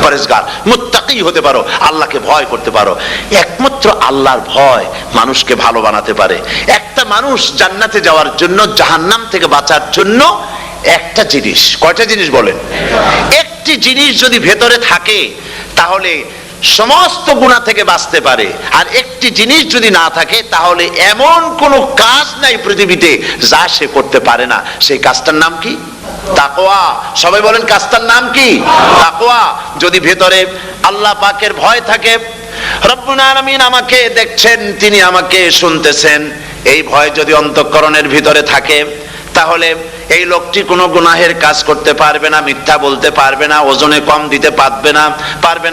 পরেজগার, মুত্তাকি হতে পারো, আল্লাহকে ভয় করতে পারো। একমাত্র আল্লাহর ভয় মানুষকে ভালো বানাতে পারে। একটা মানুষ জান্নাতে যাওয়ার জন্য, জাহান্নাম থেকে বাঁচার জন্য একটা জিনিস, কয়টা জিনিস বলেন? একটি জিনিস যদি ভেতরে থাকে তাহলে সমস্ত গুনাহ থেকে বাঁচতে পারে। আর একটি জিনিস যদি না থাকে তাহলে এমন কোনো কাজ নাই পৃথিবীতে যা সে করতে পারে না। সেই কাজটার নাম কি? তাকওয়া। সবাই বলেন, কাজটার নাম কি? তাকওয়া। যদি ভেতরে আল্লাহ পাকের ভয় থাকে, রব্বুল আলামিন আমাকে দেখছেন, তিনি আমাকে শুনতেছেন, এই ভয় যদি অন্তঃকরণের ভিতরে থাকে তাহলে এই লোকটি কোনো গুনাহের কাজ করতে পারবে না, মিথ্যা বলতে পারবে না, ওজনে কম দিতে পারবে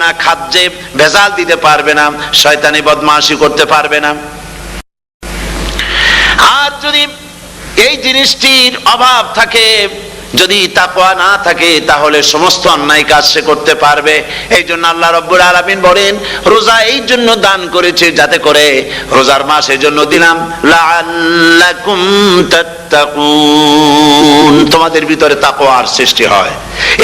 না, খাদ্যে ভেজাল দিতে পারবে না, শয়তানি বদমাশি করতে পারবে না। আর যদি এই জিনিসটির অভাব থাকে, যদি তাকওয়া না থাকে, তাহলে সমস্ত অন্যায় কাজ সে করতে পারবে। এই জন্য আল্লাহ রাব্বুল আলামিন বলেন, রোজা এই জন্য দান করেছে যাতে করে, রোজার মাস এই জন্য দিলাম, লাআল্লাকুম তাত্তাকুন, তোমাদের ভিতরে তাকওয়ার সৃষ্টি হয়।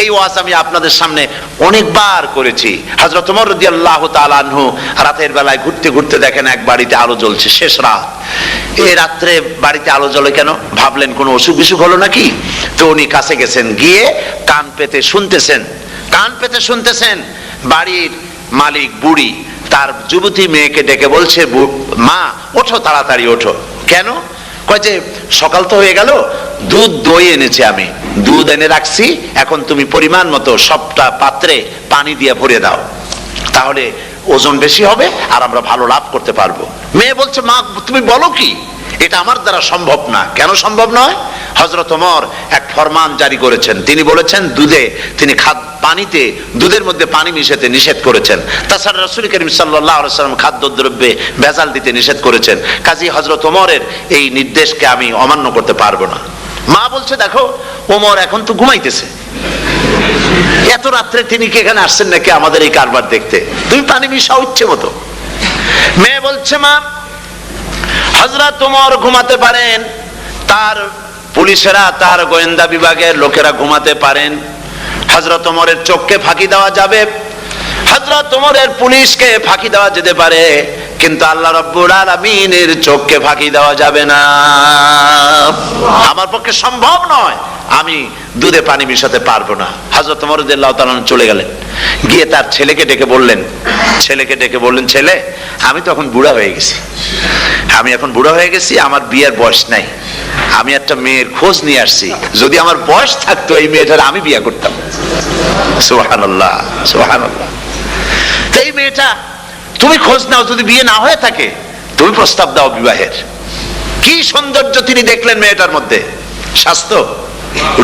এই ওয়াজ আমি আপনাদের সামনে অনেকবার করেছি। হযরত ওমর রাদিয়াল্লাহু তাআলা আনহু রাতের বেলায় ঘুরতে ঘুরতে দেখেন এক বাড়িতে আলো জ্বলছে, শেষ রাত। এই রাত্রে বাড়িতে আলো জ্বলে কেন? ভাবলেন কোনো অসুখ বিসুখ হলো নাকি। তো উনি কাছে গেছেন, গিয়ে কান পেতে শুনতেছেন। বাড়ির মালিক বুড়ি তার যুবতী মেয়েকে ডেকে বলছে, মা ওঠো, তাড়াতাড়ি ওঠো। কেন? কয় যে সকাল তো হয়ে গেল, দুধ দই এনেছি, আমি দুধ এনে রাখছি, এখন তুমি পরিমাণ মতো সবটা পাত্রে পানি দিয়ে ভরে দাও, তাহলে ওজন বেশি হবে আর আমরা ভালো লাভ করতে পারবো। মেয়ে বলছে, মা তুমি বলো কি, এটা আমার দ্বারা সম্ভব না। কেন সম্ভব নয়? হযরত ওমর এক ফরমান জারি করেছেন, তিনি বলেছেন তিনি পানিতে, দুধের মধ্যে পানি মিশাতে নিষেধ করেছেন। তাছাড়া রাসূল করিম সাল্লাল্লাহু আলাইহি ওয়াসাল্লাম খাদ্যদ্রব্যে ভেজাল দিতে নিষেধ করেছেন। কাজী হযরত ওমরের এই নির্দেশকে আমি অমান্য করতে পারবো না। মা বলছে, দেখো ওমর এখন তো ঘুমাইতেছে, এত রাত্রে তিনি কি এখানে আসছেন নাকি আমাদের এই কারবার দেখতে? তুমি পানি মিশাও ইচ্ছে মতো। মেয়ে বলছে, মা হযরত ওমর ঘুমাতে পারেন, তার পুলিশেরা, তার গোয়েন্দা বিভাগের লোকেরা ঘুমাতে পারেন, হযরত ওমরের চোখকে ফাঁকি দেওয়া যাবে, হযরত ওমরের পুলিশকে ফাঁকি দেওয়া যেতে পারে, কিন্তু আল্লাহ রাব্বুল আলামিনের চোখকে ফাঁকি দেওয়া যাবে না। আমার পক্ষে সম্ভব নয়, আমি দুধে পানি মিশাতে পারবো না। হযরত ওমর রাদিয়াল্লাহু তাআলা চলে গেলেন, গিয়ে তার ছেলেকে ডেকে বললেন, ছেলে আমি তো এখন বুড়া হয়ে গেছি, আমার বিয়ের বয়স নাই, আমি একটা মেয়ের খোঁজ নিয়ে আসছি, যদি আমার বয়স থাকতো এই মেয়েটার আমি বিয়ে করতাম। সুবহানাল্লাহ, সুবহানাল্লাহ। এই মেয়েটা তুমি খোঁজ নাও, যদি বিয়ে না হয়ে থাকে তুমি প্রস্তাব দাও বিবাহের। কি সৌন্দর্য তিনি দেখলেন মেয়েটার মধ্যে, স্বাস্থ্য,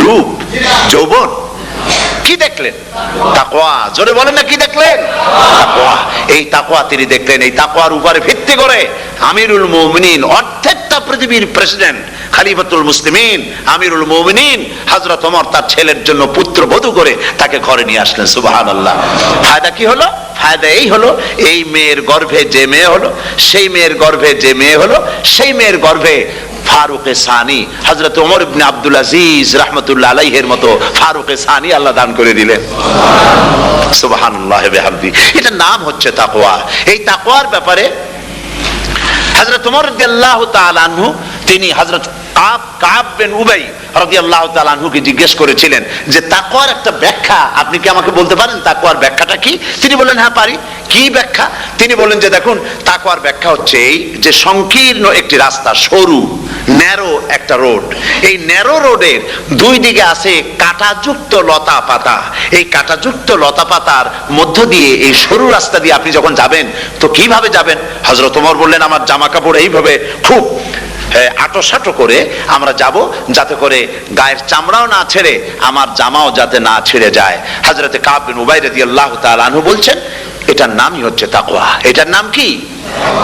রূপ, যৌবন, কি দেখলেন? তাকওয়া। জোরে বলেন না, কি দেখলেন? তাকওয়া। এই তাকওয়া তিনি দেখলেন। এই তাকওয়ার উপরে ভিত্তি করে আমিরুল মুমিনিন, অর্থাৎ পৃথিবীর প্রেসিডেন্ট, খলিফাতুল মুসলিমিন, আমিরুল মুমিনিন হযরত ওমর তার ছেলের জন্য পুত্রবধূ করে তাকে ঘরে নিয়ে আসলেন। সুবহানাল্লাহ। ফায়দা কি হলো? ফায়দা এই হলো, এই মেয়ের গর্ভে যে মেয়ে হলো, সেই মেয়ের গর্ভে যে মেয়ে হলো, সেই মেয়ের গর্ভে ফারুকে সানি হযরত ওমর ইবনে আব্দুল আজিজ রাহমাতুল্লাহ আলাইহির মতো ফারুকে সানি আল্লাহ দান করে দিলেন। সুবহানাল্লাহ বিহামদি। এটা নাম হচ্ছে তাকওয়া। এই তাকওয়ার ব্যাপারে হযরত ওমর রাদিয়াল্লাহু তাআলা আনহু তিনি হযরত কাব বিন উবাই রাদিয়াল্লাহু তাআলা আনহুকে জিজ্ঞেস করেছিলেন যে তাকওয়ার একটা ব্যাখ্যা আপনি কি আমাকে বলতে পারেন, তাকওয়ার ব্যাখ্যাটা কি? তিনি বললেন, হ্যাঁ পারি। কি ব্যাখ্যা? তিনি বললেন যে দেখুন, তাকওয়ার ব্যাখ্যা হচ্ছে এই যে সংকীর্ণ একটি রাস্তা, সরু ন্যারো একটা রোড, এই ন্যারো রোডের দুই দিকে আছে কাঁটাযুক্ত লতা পাতা। এই কাঁটাযুক্ত লতা পাতার মধ্য দিয়ে এই সরু রাস্তা দিয়ে আপনি যখন যাবেন তো কিভাবে যাবেন? হযরত ওমর বললেন, আমার জামা কাপড় এইভাবে খুব আটোসাটো করে আমরা যাব, যাতে করে গায়ের চামড়াও না ছেড়ে আমার জামাও যাতে না ছিঁড়ে যায়। হযরতে কাব বিন উবাই রাদিয়াল্লাহু তাআলা আনহু বলছেন, এটার নামই হচ্ছে তাকওয়া। এটার নাম কি?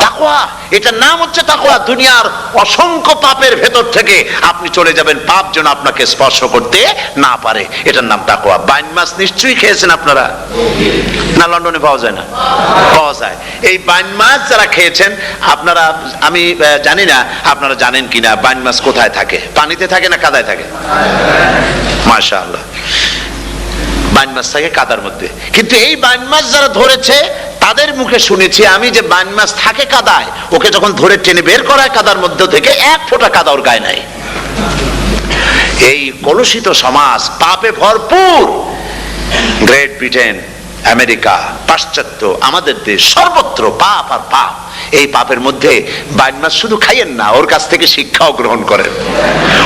তাকওয়া। এটার নাম হচ্ছে তাকওয়া। দুনিয়ার অসংখ্য পাপের ভেতর থেকে আপনি চলে যাবেন, পাপ যেন আপনাকে স্পর্শ করতে না পারে। এটার নাম তাকওয়া। বাইন মাছ নিশ্চয়ই খেয়েছেন আপনারা, না লন্ডনে পাওয়া যায় না? পাওয়া যায়। এই বাইন মাছ যারা খেয়েছেন আপনারা, আমি জানি না আপনারা জানেন কিনা, বাইন মাছ কোথায় থাকে? পানিতে থাকে না কাদায় থাকে? মাশাআল্লাহ, বাইন মাছ থাকে কাদার মধ্যে। কিন্তু এই বাইন মাছ যারা ধরেছে তাদের মুখে শুনেছি আমি যে বাইন মাছ থাকে কাদায়, ওকে যখন ধরে টেনে বের করা হয় কাদার মধ্যে থেকে, এক ফোঁটা কাদা ওর গায়ে নাই। এই কলুষিত সমাজ, পাপে ভরপুর। গ্রেট ব্রিটেন, আমেরিকা, পাশ্চাত্য, আমাদের দেশ, সর্বত্র পাপ আর পাপ। এই পাপের মধ্যে বাইন মাছ শুধু খাইয়েন না, ওর কাছ থেকে শিক্ষাও গ্রহণ করেন।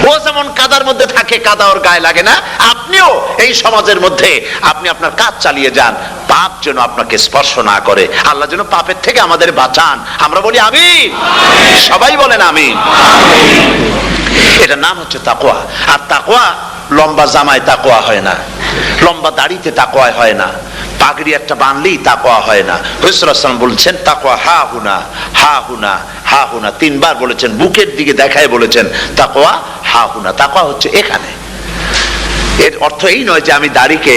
ও যেমন কাদার মধ্যে থাকে, কাদা ওর গায়ে লাগে না, আপনিও এই সমাজের মধ্যে আপনি আপনার কাজ চালিয়ে যান, পাপ যেন আপনাকে স্পর্শ না করে। আল্লাহ যেন পাপের থেকে আমাদের বাঁচান। আমরা বলি আমিন, সবাই বলেন আমিন। এটার নাম হচ্ছে তাকওয়া। আর তাকওয়া লম্বা জামায় তাকওয়া হয় না, লম্বা দাড়িতে তাকওয়া হয় না, পাগড়ি একটা বানলেই তাকওয়া হয় না। রাসূলুল্লাহ সাল্লাল্লাহু আলাইহি ওয়াসাল্লাম বলছেন তাকওয়া হা হুনা, হা হুনা, হা হুনা, তিনবার বলেছেন, বুকের দিকে দেখায় বলেছেন তাকওয়া হা হুনা। তাকওয়া হচ্ছে এখানে। এর অর্থ এই নয় যে আমি দাড়িকে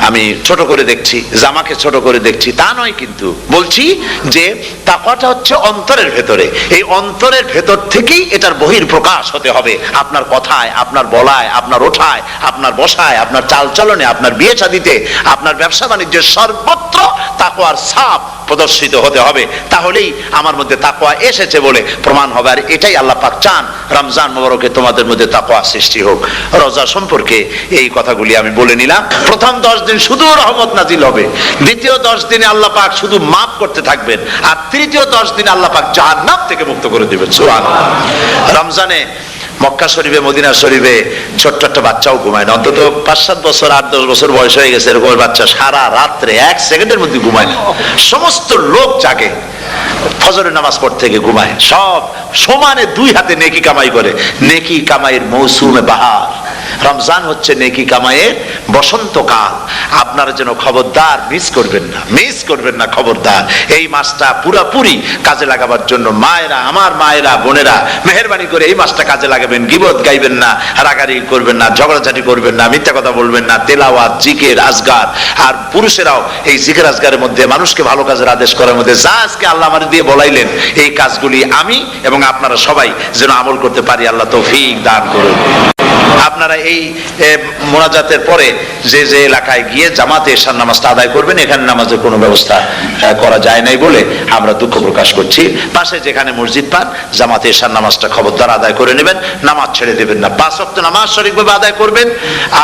আমি ছোট করে দেখছি, জামাকে ছোট করে দেখছি, তা নয়। কিন্তু বলছি যে তাকওয়াটা হচ্ছে অন্তরের ভেতরে। এই অন্তরের ভেতর থেকেই এটার বহির প্রকাশ হতে হবে। আপনার কথায়, আপনার বলায়, আপনার ওঠায়, আপনার বসায়, আপনার চালচলনে, আপনার বিয়ে শাদীতে, আপনার ব্যবসা বাণিজ্যের সর্বত্র তাকওয়ার ছাপ প্রদর্শিত হতে হবে। তাহলেই আমার মধ্যে তাকওয়া এসেছে বলে প্রমাণ হবে। আর এটাই আল্লাহ পাক চান, রমজান মোবারকে তোমাদের মধ্যে তাকওয়া সৃষ্টি হোক। রোজা সম্পর্কে এই কথাগুলি আমি বলে নিলাম। প্রথম 10 দিন শুধু রহমত নাজিল হবে, দ্বিতীয় 10 দিনে আল্লাহ পাক শুধু মাফ করতে থাকবেন, আর তৃতীয় 10 দিনে আল্লাহ পাক জাহান্নাম থেকে মুক্ত করে দিবেন। সুবহানাল্লাহ। রমজানে মক্কা শরীফে, মদিনা শরীফে ছোট্ট একটা বাচ্চাও ঘুমায় না। অন্তত 5-7 বছর, 8-10 বছর বয়স হয়ে গেছে এরকম বাচ্চা সারা রাত্রে 1 সেকেন্ডের মধ্যে ঘুমায় না। সমস্ত লোক জাগে, ফজরের নামাজ পড়তে থেকে ঘুমায়, সব সমানে 2 হাতে নেকি কামাই করে। নেকি কামাইয়ের মৌসুমে বাহার। রমজান হচ্ছে নেকি কামাইয়ের বসন্তকাল। আপনারা যেন খবরদার মিস করবেন না, মিস করবেন না, খবরদার। এই মাসটা পুরাপুরি কাজে লাগাবার জন্য মায়েরা, আমার মায়েরা, বোনেরা, মেহেরবানি করে এই মাসটা কাজে লাগাবেন। গীবত গাইবেন না, রাগারাগি করবেন না, ঝগড়াঝাটি করবেন না, মিথ্যা কথা বলবেন না, তেলাওয়াত, জিকির, আজগার। আর পুরুষেরাও এই জিকির আজগারের মধ্যে, মানুষকে ভালো কাজের আদেশ করার মধ্যে যা আজকে আল্লাহ আমার দিয়ে বলাইলেন, এই কাজগুলি আমি এবং আপনারা সবাই যেন আমল করতে পারি। আল্লাহ তৌফিক দান করুন। আপনারা এই মোনাজাতের পরে যে যে এলাকায় গিয়ে জামাতে এশার নামাজটা আদায় করবেন, এখানে নামাজের কোনো ব্যবস্থা করা যায় নাই বলে আমরা দুঃখ প্রকাশ করছি। পাশে যেখানে মসজিদ পান, জামাতে এশার নামাজটা খবরদার আদায় করে নেবেন, নামাজ ছেড়ে দেবেন না। 5 ওয়াক্ত নামাজ সঠিকভাবে আদায় করবেন।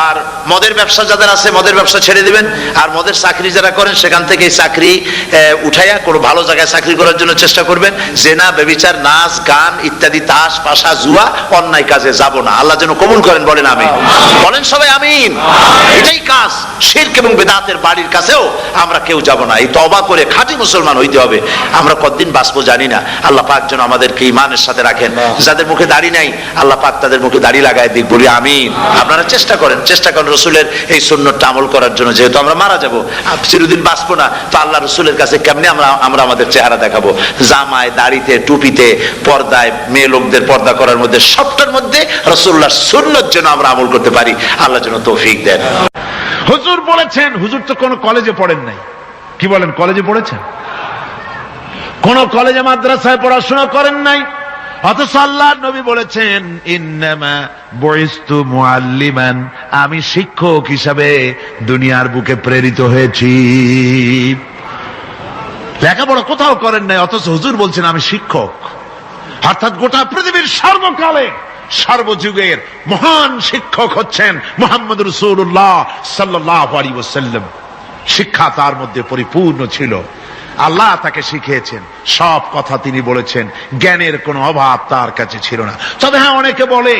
আর মদের ব্যবসা যাদের আছে, মদের ব্যবসা ছেড়ে দিবেন। আর মদের চাকরি যারা করেন, সেখান থেকে চাকরি উঠাইয়া কোনো ভালো জায়গায় চাকরি করার জন্য চেষ্টা করবেন। জেনা, ব্যভিচার, নাচ, গান ইত্যাদি, তাস, পাশা, জুয়া, অন্যায় কাজে যাব না। আল্লাহ যেন কবুল করেন, বলেন আমিন। বলেন সবাই আমিন। এটাই কাজ। শিরক এবং বিদআতের বাড়ির কাছেও আমরা কেউ যাব না। এই তওবা করে খাঁটি মুসলমান হইতে হবে। আমরা কতদিন বাঁচবো জানি না। আল্লাহ পাক যেন আমাদেরকে ঈমানের সাথে রাখেন। যাদের মুখে দাড়ি নাই, আল্লাহ পাক তাদের মুখে দাড়ি লাগায় দিক, বলি আমিন। আপনারা চেষ্টা করেন রাসূলের এই সুন্নতটা আমল করার জন্য। যেহেতু আমরা মারা যাব, চিরদিন বাঁচবো না, তো আল্লাহ রাসূলের কাছে কেমনে আমরা আমাদের চেহারা দেখাবো? জামায়, দাড়িতে, টুপিতে, পর্দায়, মেয়ে লোকদের পর্দা করার মধ্যে, সবটার মধ্যে রাসূলুল্লাহর সুন্নত যেন আমরা আমল করতে পারি। আল্লাহ যেন তৌফিক দেন। হুজুর বলেছেন, হুজুর তো কোন কলেজে পড়েন নাই। কি বলেন, কলেজে পড়েছেন? কোন কলেজে মাদ্রাসায় পড়াশোনা করেন নাই। অথচ আল্লাহর নবী বলেছেন, ইন্নামা বুইস্তু মুআল্লিমান, আমি শিক্ষক হিসাবে দুনিয়ার বুকে প্রেরিত হয়েছি। লেখাপড়া কোথাও করেন নাই, অথচ হুজুর বলছেন আমি শিক্ষক। অর্থাৎ গোটা পৃথিবীর সর্বকালে, সর্বযুগের মহান শিক্ষক হচ্ছেন মুহাম্মদ রাসূলুল্লাহ সাল্লাল্লাহু আলাইহি ওয়াসাল্লাম। শিক্ষা তার মধ্যে পরিপূর্ণ ছিল। আল্লাহ তাকে শিখিয়েছেন, সব কথা তিনি বলেছেন, জ্ঞানের কোনো অভাব তার কাছে ছিল না। তবে হ্যাঁ, অনেকে বলে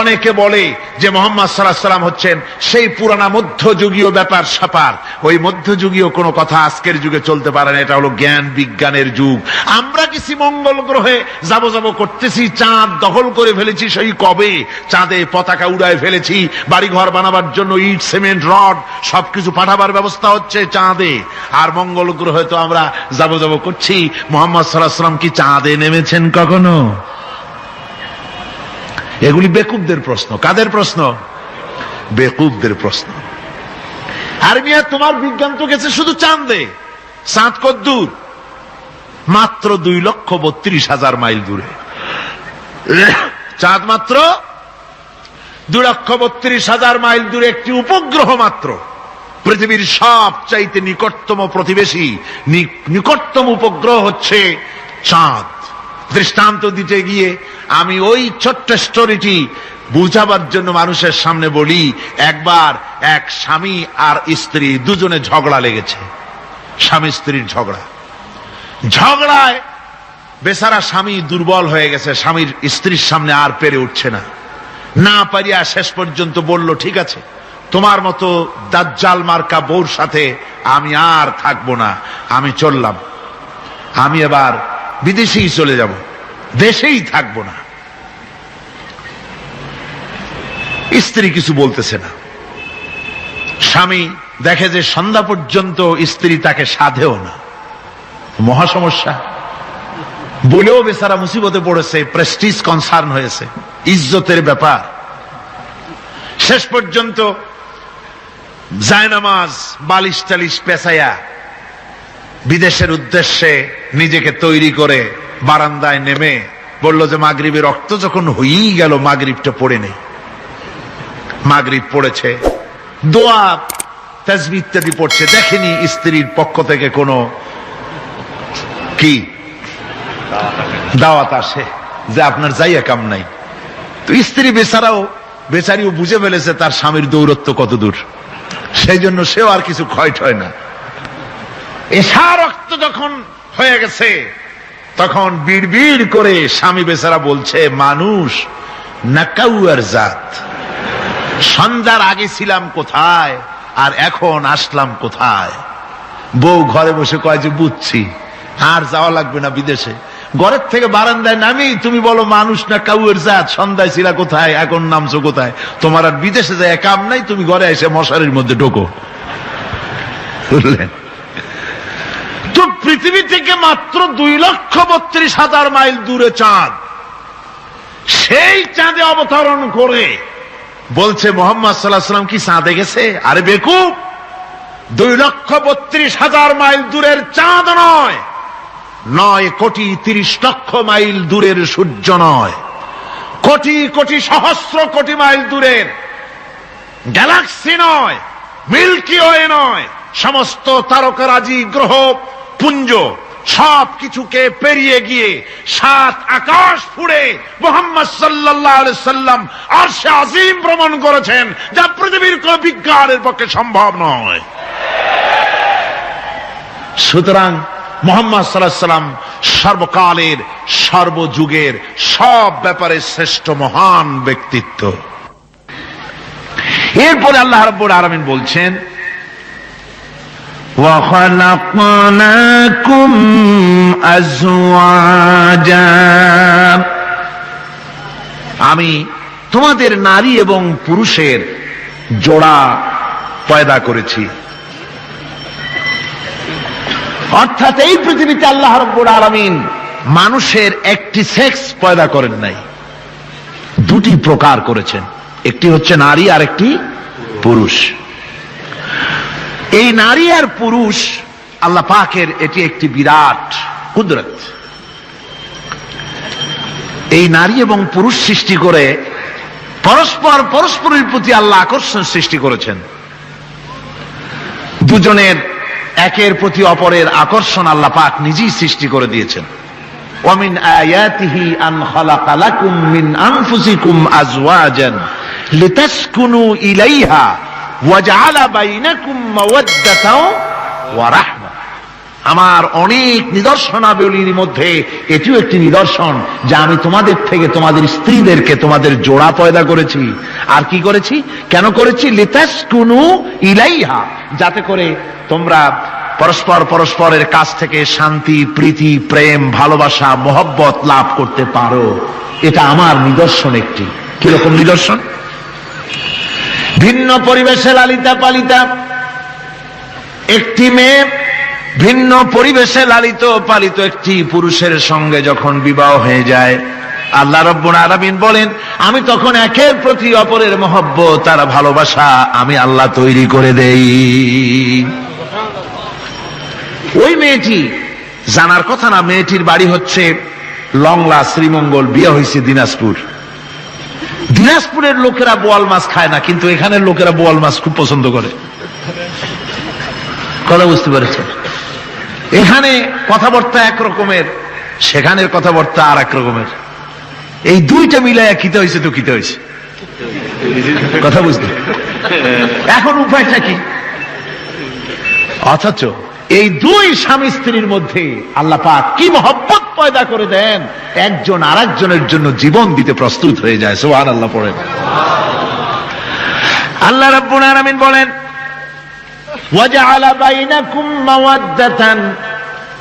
অনেকে বলে যে মুহাম্মদ সাল্লাল্লাহু আলাইহি ওয়াসাল্লাম হচ্ছেন সেই পুরানা মধ্যযুগীয় ব্যাপার স্যাপার। ওই মধ্যযুগীয় কোনো কথা আজকের যুগে চলতে পারে না, এটা হলো জ্ঞান বিজ্ঞানের যুগ। আমরা কিছু মঙ্গল গ্রহে যাব করতেছি, চাঁদ দখল করে ফেলেছি সেই কবে, চাঁদে পতাকা উড়ায় ফেলেছি, বাড়িঘর বানাবার জন্য ইট সিমেন্ট রড সবকিছু পাঠাবার ব্যবস্থা হচ্ছে চাঁদে। আর মঙ্গল গ্রহে তো আমরা যাব করছি। মুহাম্মদ সাল্লাল্লাহু আলাইহি ওয়াসাল্লাম কি চাঁদে নেমেছেন কখনো? এগুলি বেকুবদের প্রশ্ন। কাদের প্রশ্ন? বেকুবদের প্রশ্ন। আর মিয়া তোমার বিজ্ঞান তো গেছে শুধু চাঁদে। চাঁদ কদ্দূর? মাত্র 2,32,000 মাইল দূরে। চাঁদ মাত্র 2,32,000 মাইল দূরে একটি উপগ্রহ মাত্র। পৃথিবীর সবচাইতে নিকটতম প্রতিবেশী, নিকটতম উপগ্রহ হচ্ছে চাঁদ। দৃষ্টান্ত দিতে গিয়ে আমি ওই ছোট্ট স্টোরিটি বুঝাবার জন্য মানুষের সামনে বলি। একবার এক স্বামী আর স্ত্রী দুজনে ঝগড়া লেগেছে, স্বামী স্ত্রীর ঝগড়ায় বেচারা স্বামী দুর্বল হয়ে গেছে, স্বামীর স্ত্রীর সামনে আর পেরে উঠছে না পারিয়া শেষ পর্যন্ত বলল, ঠিক আছে, তোমার মতো দাজ্জাল মার্কা বউর সাথে আমি আর থাকবো না, আমি চললাম, আমি এবার বিদেশেই চলে যাব, দেশেই থাকবো না। স্ত্রী কিছু বলতেছে না। স্বামী দেখে যে সন্ধ্যা পর্যন্ত স্ত্রী তাকে সাধেও না, মহা সমস্যা। বলেও বেচারা মুসিবতে পড়েছে, প্রেস্টিজ কনসার্ন হয়েছে, ইজ্জতের ব্যাপার। শেষ পর্যন্ত জায়নামাজ বালিশ টালিশ পেঁচাইয়া বিদেশের উদ্দেশ্যে নিজেকে তৈরি করে বারান্দায় নেমে বলল যে মাগরিবের রক্ত যখন হয়েই গেল, মাগরিবটা পড়ে নেই। মাগরিব পড়েছে, দোয়া তাসবিহ ইত্যাদি পড়ছে, দেখেনি স্ত্রীর পক্ষ থেকে কোনো কি দাওয়াত আসে যে আপনার যাইয়া কাম নাই। তো স্ত্রী বেচারিও বুঝে ফেলেছে তার স্বামীর দৌরত্ব কত দূর, সেই জন্য সেও আর কিছু ক্ষয় ঠয় না। এশা রক্ত যখন হয়ে গেছে তখন বিড়বিড় করে স্বামী বেচারা বলছে, মানুষ নাকাউয়ার জাত, সন্ধ্যার আগে ছিলাম কোথায় আর এখন আসলাম কোথায়। বউ ঘরে বসে কয় যে বুঝছি, আর যাওয়া লাগবে না বিদেশে। ঘরের থেকে বারান্দায় নামি তুমি বলো মানুষ না কাউয়ের জাত, সন্ধ্যায় ছিলা কোথায় এখন নামছো কোথায়, তোমার আর বিদেশে যায় কাম নাই, তুমি ঘরে এসে মশারির মধ্যে ঢোকো। বুঝলেন? তো পৃথিবী থেকে মাত্র 2,32,000 মাইল দূরে চাঁদ, সেই চাঁদে অবতরণ করে বলছে মুহাম্মদ সাল্লাল্লাহু আলাইহি ওয়াসাল্লাম কি চাঁদে গেছে? আরে বেকুব, 2,32,000 মাইল দূরের চাঁদ নয়, 9,30,00,000 মাইল দূরের সূর্য নয়, কোটি কোটি সহস্র কোটি মাইল দূরের গ্যালাক্সি নয়, মিল্কি ওয়ে নয়, সমস্ত তারকারাজি গ্রহ পুঞ্জ সব কিছুকে পেরিয়ে গিয়ে 7 আকাশ ফুড়ে মুহাম্মদ সাল্লাল্লাহু আলাইহি সাল্লাম আরশে আজিম ভ্রমণ করেছেন, যা পৃথিবীর কোন বিজ্ঞানের পক্ষে সম্ভব নয়। সুতরাং মুহাম্মদ সাল্লাল্লাহু আলাইহি সাল্লাম সর্বকালের সর্বযুগের সব ব্যাপারে শ্রেষ্ঠ মহান ব্যক্তিত্ব। এরপরে আল্লাহ রাব্বুল আলামিন বলছেন, وَخَلَقْنَاكُمْ أَزْوَاجًا, আমি তোমাদের নারী এবং পুরুষের জোড়া পয়দা করেছি। অর্থাৎ এই পৃথিবীতে আল্লাহ রাব্বুল আলামিন মানুষের একটি সেক্স পয়দা করেন নাই, দুটি প্রকার করেছেন, একটি হচ্ছে নারী আর একটি পুরুষ। এই নারী আর পুরুষ আল্লাহ পাকের এটি একটি বিরাট কুদরত। এই নারী এবং পুরুষ সৃষ্টি করে পরস্পরের প্রতি আল্লাহ আকর্ষণ সৃষ্টি করেছেন। দুজনের একের প্রতি অপরের আকর্ষণ আল্লাহ পাক নিজেই সৃষ্টি করে দিয়েছেন। ওয়ামিন আয়াতিহি আন খালাকা লাকুম মিন আনফুসিকুম আজওয়াজান লিতাসকুনু ইলাইহা ওয়াজআলা বাইনাকুম মাওয়াদ্দাতাও ওয়া রাহমা। আমার অনেক নিদর্শনাবলীর মধ্যে এটিও একটি নিদর্শন যে আমি তোমাদের থেকে তোমাদের স্ত্রীদেরকে তোমাদের জোড়া পয়দা করেছি। আর কি করেছি, কেন করেছি? লিতাসকুনু ইলাইহা, যাতে করে তোমরা পরস্পর পরস্পরের কাছ থেকে শান্তি, প্রীতি, প্রেম, ভালোবাসা, মহব্বত লাভ করতে পারো। এটা আমার নিদর্শন একটি। কিরকম নিদর্শন? ভিন্ন পরিবেশে লালিতা পালিতা একটি মেয়ে ভিন্ন পরিবেশে লালিত পালিত একটি পুরুষের সঙ্গে যখন বিবাহ হয়ে যায়, আল্লাহ রাব্বুল আলামিন বলেন আমি তখন একের প্রতি অপরের মহব্বত আর ভালোবাসা আমি আল্লাহ তৈরি করে দেই। ওই মেয়েটি জানার কথা না, মেয়েটির বাড়ি হচ্ছে লংলা, শ্রীমঙ্গল, বিয়ে হয়েছে দিনাজপুর। দিনাজপুরের লোকেরা বোয়াল মাছ খায় না, কিন্তু এখানের লোকেরা বোয়াল মাছ খুব পছন্দ করে। কথা বুঝতে পেরেছেন? এখানে কথাবার্তা এক রকমের, সেখানের কথাবার্তা আর এক রকমের। এই দুইটা মিলাইয়া কিতে হয়েছে তো কিতে হয়েছে, কথা বুঝতে। এখন উপায়টা কি? অথচ এই দুই স্বামী স্ত্রীর মধ্যে আল্লাহ পাক কি মহব্বত পয়দা করে দেন, একজন আরেকজনের জন্য জীবন দিতে প্রস্তুত হয়ে যায়। সুবহানাল্লাহ পড়েন। আল্লাহ রাব্বুল আলামিন বলেন ওয়াজআলা বাইনাকুম মাওয়াদ্দাতান,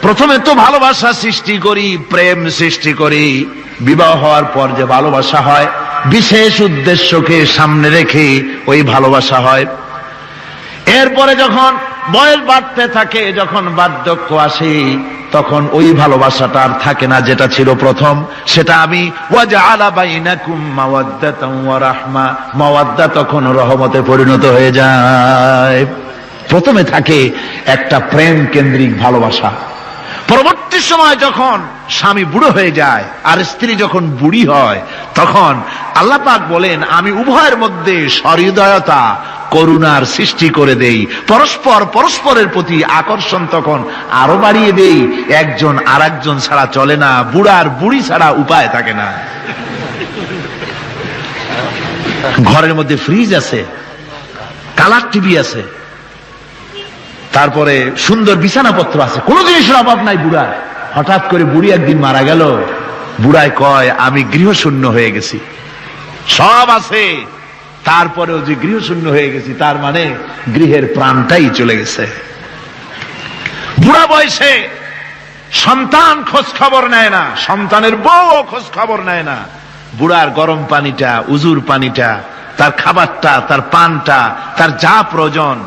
প্রথমে তো ভালোবাসা সৃষ্টি করি, প্রেম সৃষ্টি করি। বিবাহ হওয়ার পর যে ভালোবাসা হয়, বিশেষ উদ্দেশ্যকে সামনে রেখে ওই ভালোবাসা হয়। এরপরে যখন বয়স বাড়তে থাকে, যখন বার্ধক্য আসে, তখন ওই ভালোবাসাটা আর থাকে না যেটা ছিল প্রথম। সেটা আমি ওয়াজআলা বাইনাকুম মাওয়াদ্দাতান ওয়া রাহমা, মাওয়াদ্দা তখন রহমতে পরিণত হয়ে যায়। প্রথমে থাকে একটা প্রেম কেন্দ্রিক ভালোবাসা। পরবর্তী সময় যখন স্বামী বুড়ো হয়ে যায় আর স্ত্রী যখন বুড়ি হয়, তখন আল্লাহ পাক বলেন আমি উভয়ের মধ্যে সহৃদয়তা, করুণার সৃষ্টি করে দেই। পরস্পর পরস্পরের প্রতি আকর্ষণ তখন আরো বাড়িয়ে দেই। একজন আর একজন ছাড়া চলে না, বুড়ার বুড়ি ছাড়া উপায় থাকে না। ঘরের মধ্যে ফ্রিজ আছে, কালার টিভি আছে, তারপরে সুন্দর বিছানাপত্র আছে, কোন জিনিসের অভাব নাই বুড়ার। হঠাৎ করে বুড়ি একদিন মারা গেল, বুড়ায় কয় আমি গৃহশূন্য হয়ে গেছি। সব আছে, তারপরেও যে গৃহশূন্য হয়ে গেছি, তার মানে গৃহের প্রাণটাই চলে গেছে। বুড়া বয়সে সন্তান খোঁজ খবর নেয় না, সন্তানের বউ খোঁজ খবর নেয় না। বুড়ার গরম পানিটা, উজুর পানিটা, তার খাবারটা, তার পানটা, তার যা প্রয়োজন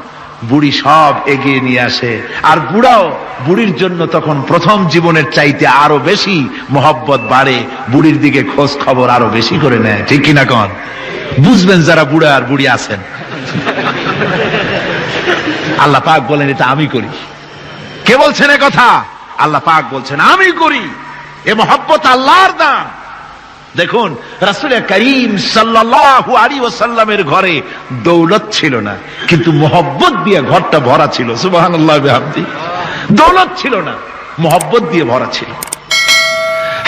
বুড়ি সব এগিয়ে নিয়ে আসে। আর বুড়াও বুড়ির জন্য তখন প্রথম জীবনের চাইতে আরো বেশি মহব্বত বাড়ে, বুড়ির দিকে খোঁজ খবর আরো বেশি করে নেয়। ঠিক কিনা কন? বুঝবেন যারা বুড়া আর বুড়ি আছেন। আল্লাহ পাক বলেন এটা আমি করি। কে বলছেন এ কথা? আল্লাহ পাক বলছেন আমি করি। এ মহব্বত আল্লাহর দান। দেখুন রাসূল করিম সাল্লাল্লাহু আলাইহি ওয়াসাল্লামের ঘরে দৌলত ছিল না, কিন্তু মহব্বত দিয়ে ঘরটা ভরা ছিল। সুবহানাল্লাহ বিহামদি। দৌলত ছিল না, মহব্বত দিয়ে ভরা ছিল।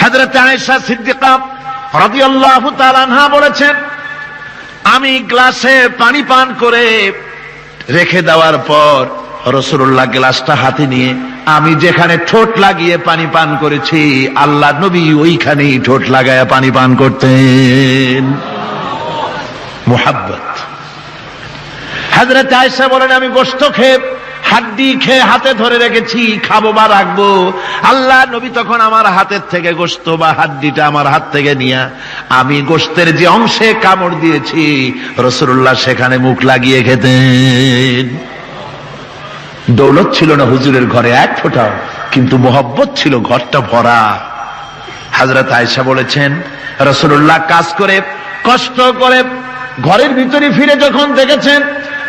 হযরত আয়েশা সিদ্দিকা রাদিয়াল্লাহু তাআলা আনহা বলেছেন আমি গ্লাসে পানি পান করে রেখে দেওয়ার পর রাসূলুল্লাহ গ্লাসটা হাতে নিয়ে আমি যেখানে ঠোঁট লাগিয়ে পানি পান করেছি, আল্লাহ নবী ওইখানেই ঠোঁট লাগায়া পানি পান করতেন। মুহাব্বত। হযরত আয়েশা বলেন আমি গোশত খেয়ে, হাড্ডি খেয়ে হাতে ধরে রেখেছি, খাবো বা রাখবো। আল্লাহ নবী তখন আমার হাতের থেকে গোশত বা হাড্ডিটা আমার হাত থেকে নিয়ে আমি গোশতের যে অংশে কামড় দিয়েছি, রাসূলুল্লাহ সেখানে মুখ লাগিয়ে খেতেন। দৌলত ছিল না হুজুরের ঘরে এক ফোঁটাও, কিন্তু মহব্বত ছিল ঘরটা ভরা। হযরত আয়েশা বলেছেন রাসূলুল্লাহ কাজ করে কষ্ট করে ঘরের ভিতরে ফিরে যখন দেখেছেন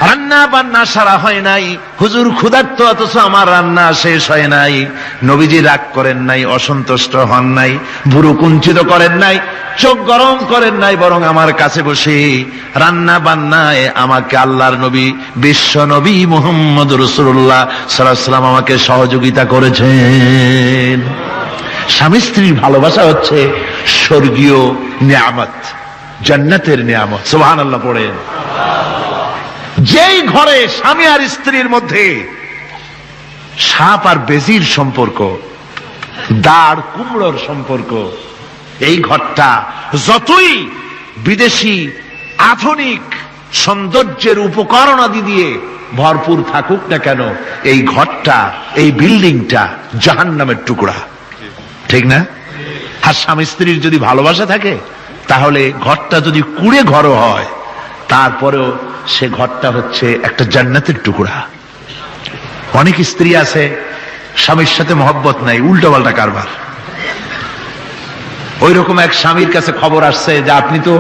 রান্না বান্না সারা হয় নাই, হুজুর ক্ষুধার্ত অথচ আমার রান্না শেষ হয় নাই, নবীজি রাগ করেন নাই, অসন্তুষ্ট হন নাই, ভুরু কুঞ্চিত করেন নাই, চোখ গরম করেন নাই, বরং আমার কাছে বসে রান্না বান্নায় আমাকে আল্লাহর নবী, বিশ্ব নবী মুহাম্মদ রাসূলুল্লাহ সাল্লাল্লাহু আলাইহি ওয়াসাল্লাম আমাকে সহযোগিতা করেছেন। স্বামী স্ত্রীর ভালোবাসা হচ্ছে স্বর্গীয় নিয়ামত, জান্নাতের নিয়ামত। সুবহানাল্লাহ পড়েন। যেই ঘরে স্বামী আর স্ত্রীর মধ্যে সাপ আর বেজির সম্পর্ক, দাঁড় কুমড়োর সম্পর্ক। এই ঘরটা যতই বিদেশি আধুনিক সৌন্দর্যের উপকরণাদি দিয়ে ভরপুর থাকুক না কেন, এই ঘরটা, এই বিল্ডিংটা জাহান্নামের টুকরা, ঠিক না? আর স্বামী স্ত্রীর যদি ভালোবাসা থাকে, তাহলে ঘরটা যদি কুড়ে ঘর হয়, তারপরেও সে ঘরটা হচ্ছে একটা জান্নাতের টুকরা। অনেক স্ত্রী আছে স্বামীর সাথে মহব্বত নাই, উল্টোপাল্টা কারবার। ওই রকম এক স্বামীর কাছে খবর আসছে যে আপনি তো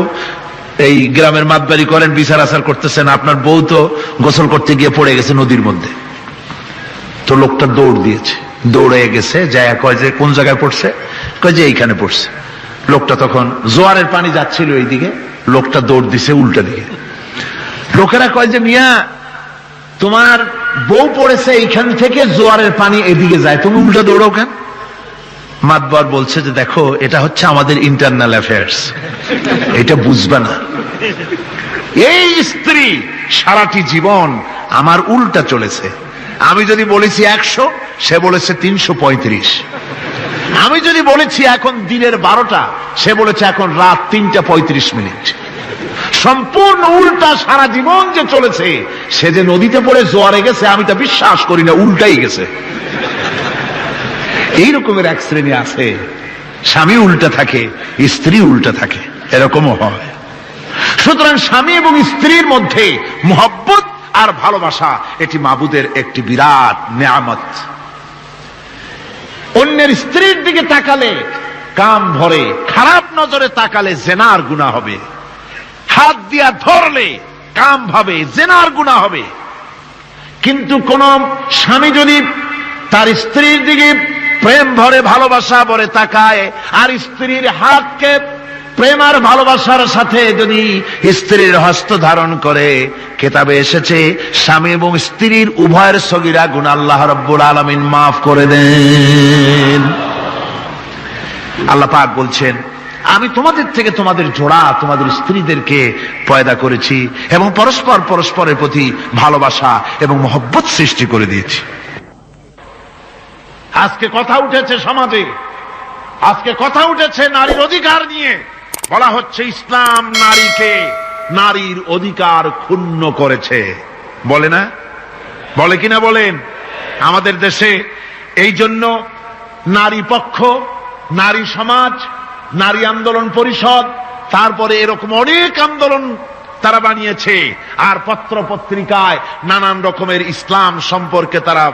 এই গ্রামের মাতবাড়ি করেন, বিচার আচার করতেছেন, আপনার বউ তো গোসল করতে গিয়ে পড়ে গেছে নদীর মধ্যে। তো লোকটা দৌড় দিয়েছে, দৌড়ে গেছে, যায় কয় যে কোন জায়গায় পড়ছে, কয় যে এইখানে পড়ছে। লোকটা তখন জোয়ারের পানি যাচ্ছিল এইদিকে, লোকটা দৌড় দিছে উল্টা দিকে। লোকেরা কয় যে মিয়া তোমার বউ পড়েছে এইখান থেকে, জোয়ারের পানি এদিকে যায়, তুমি উল্টা দৌড়াও কেন? মাতবার বলছে যে দেখো, এটা হচ্ছে আমাদের ইন্টারনাল অ্যাফেয়ার্স, এটা বুঝবে না। এই স্ত্রী সারাটি জীবন আমার উল্টা চলেছে। আমি যদি বলেছি 100, সে বলেছে 335। আমি যদি বলেছি এখন দিনের 12টা, সে বলেছে এখন রাত 3:35। সম্পূর্ণ উল্টা সারা জীবন যে চলেছে। সে যে নদীতে পড়ে জোয়ারে গেছে, আমি তা বিশ্বাস করি না, উল্টাই গেছে। এই রকমের এক শ্রেণী আছে, স্বামী উল্টা থাকে, স্ত্রী উল্টা থাকে, এরকমও হয়। সুতরাং স্বামী এবং স্ত্রীর মধ্যে মহব্বত আর ভালোবাসা, এটি মাবুদের একটি বিরাট নেয়ামত। অন্যের স্ত্রীর দিকে তাকালে কাম ভরে, খারাপ নজরে তাকালে জেনার গুনাহ হবে। হাত দিয়া ধরলে কাম ভাবে জেনার গুনাহ হবে। কিন্তু কোন স্বামী যদি তার স্ত্রীর দিকে প্রেম ভরে, ভালোবাসা ভরে তাকায়, আর স্ত্রীর হাতকে প্রেম আর ভালোবাসার সাথে যদি স্ত্রীর হস্ত ধারণ করে, কেতাবে এসেছে স্বামী এবং স্ত্রীর উভয়ের সগীরা গুনাহ আল্লাহ রাব্বুল আলামিন মাফ করে দেন। আল্লাহ পাক বলছেন, আমি তোমাদের থেকে তোমাদের জোড়া, তোমাদের স্ত্রীদেরকে পয়দা করেছি এবং পরস্পর পরস্পরের প্রতি ভালোবাসা এবং মহব্বত সৃষ্টি করে দিয়েছি। আজকে কথা উঠেছে সমাজে, আজকে কথা উঠেছে নারীর অধিকার নিয়ে। বলা হচ্ছে ইসলাম নারীকে, নারীর অধিকার ক্ষুণ্ণ করেছে, বলে না? বলে কিনা বলেন? আমাদের দেশে এই জন্য নারী পক্ষ, নারী সমাজ, নারী আন্দোলন পরিষদ, তারপরে এরকম অনেক আন্দোলন তারা বানিয়েছে। আর পত্র পত্রিকায় নানান রকমের ইসলাম সম্পর্কে তারা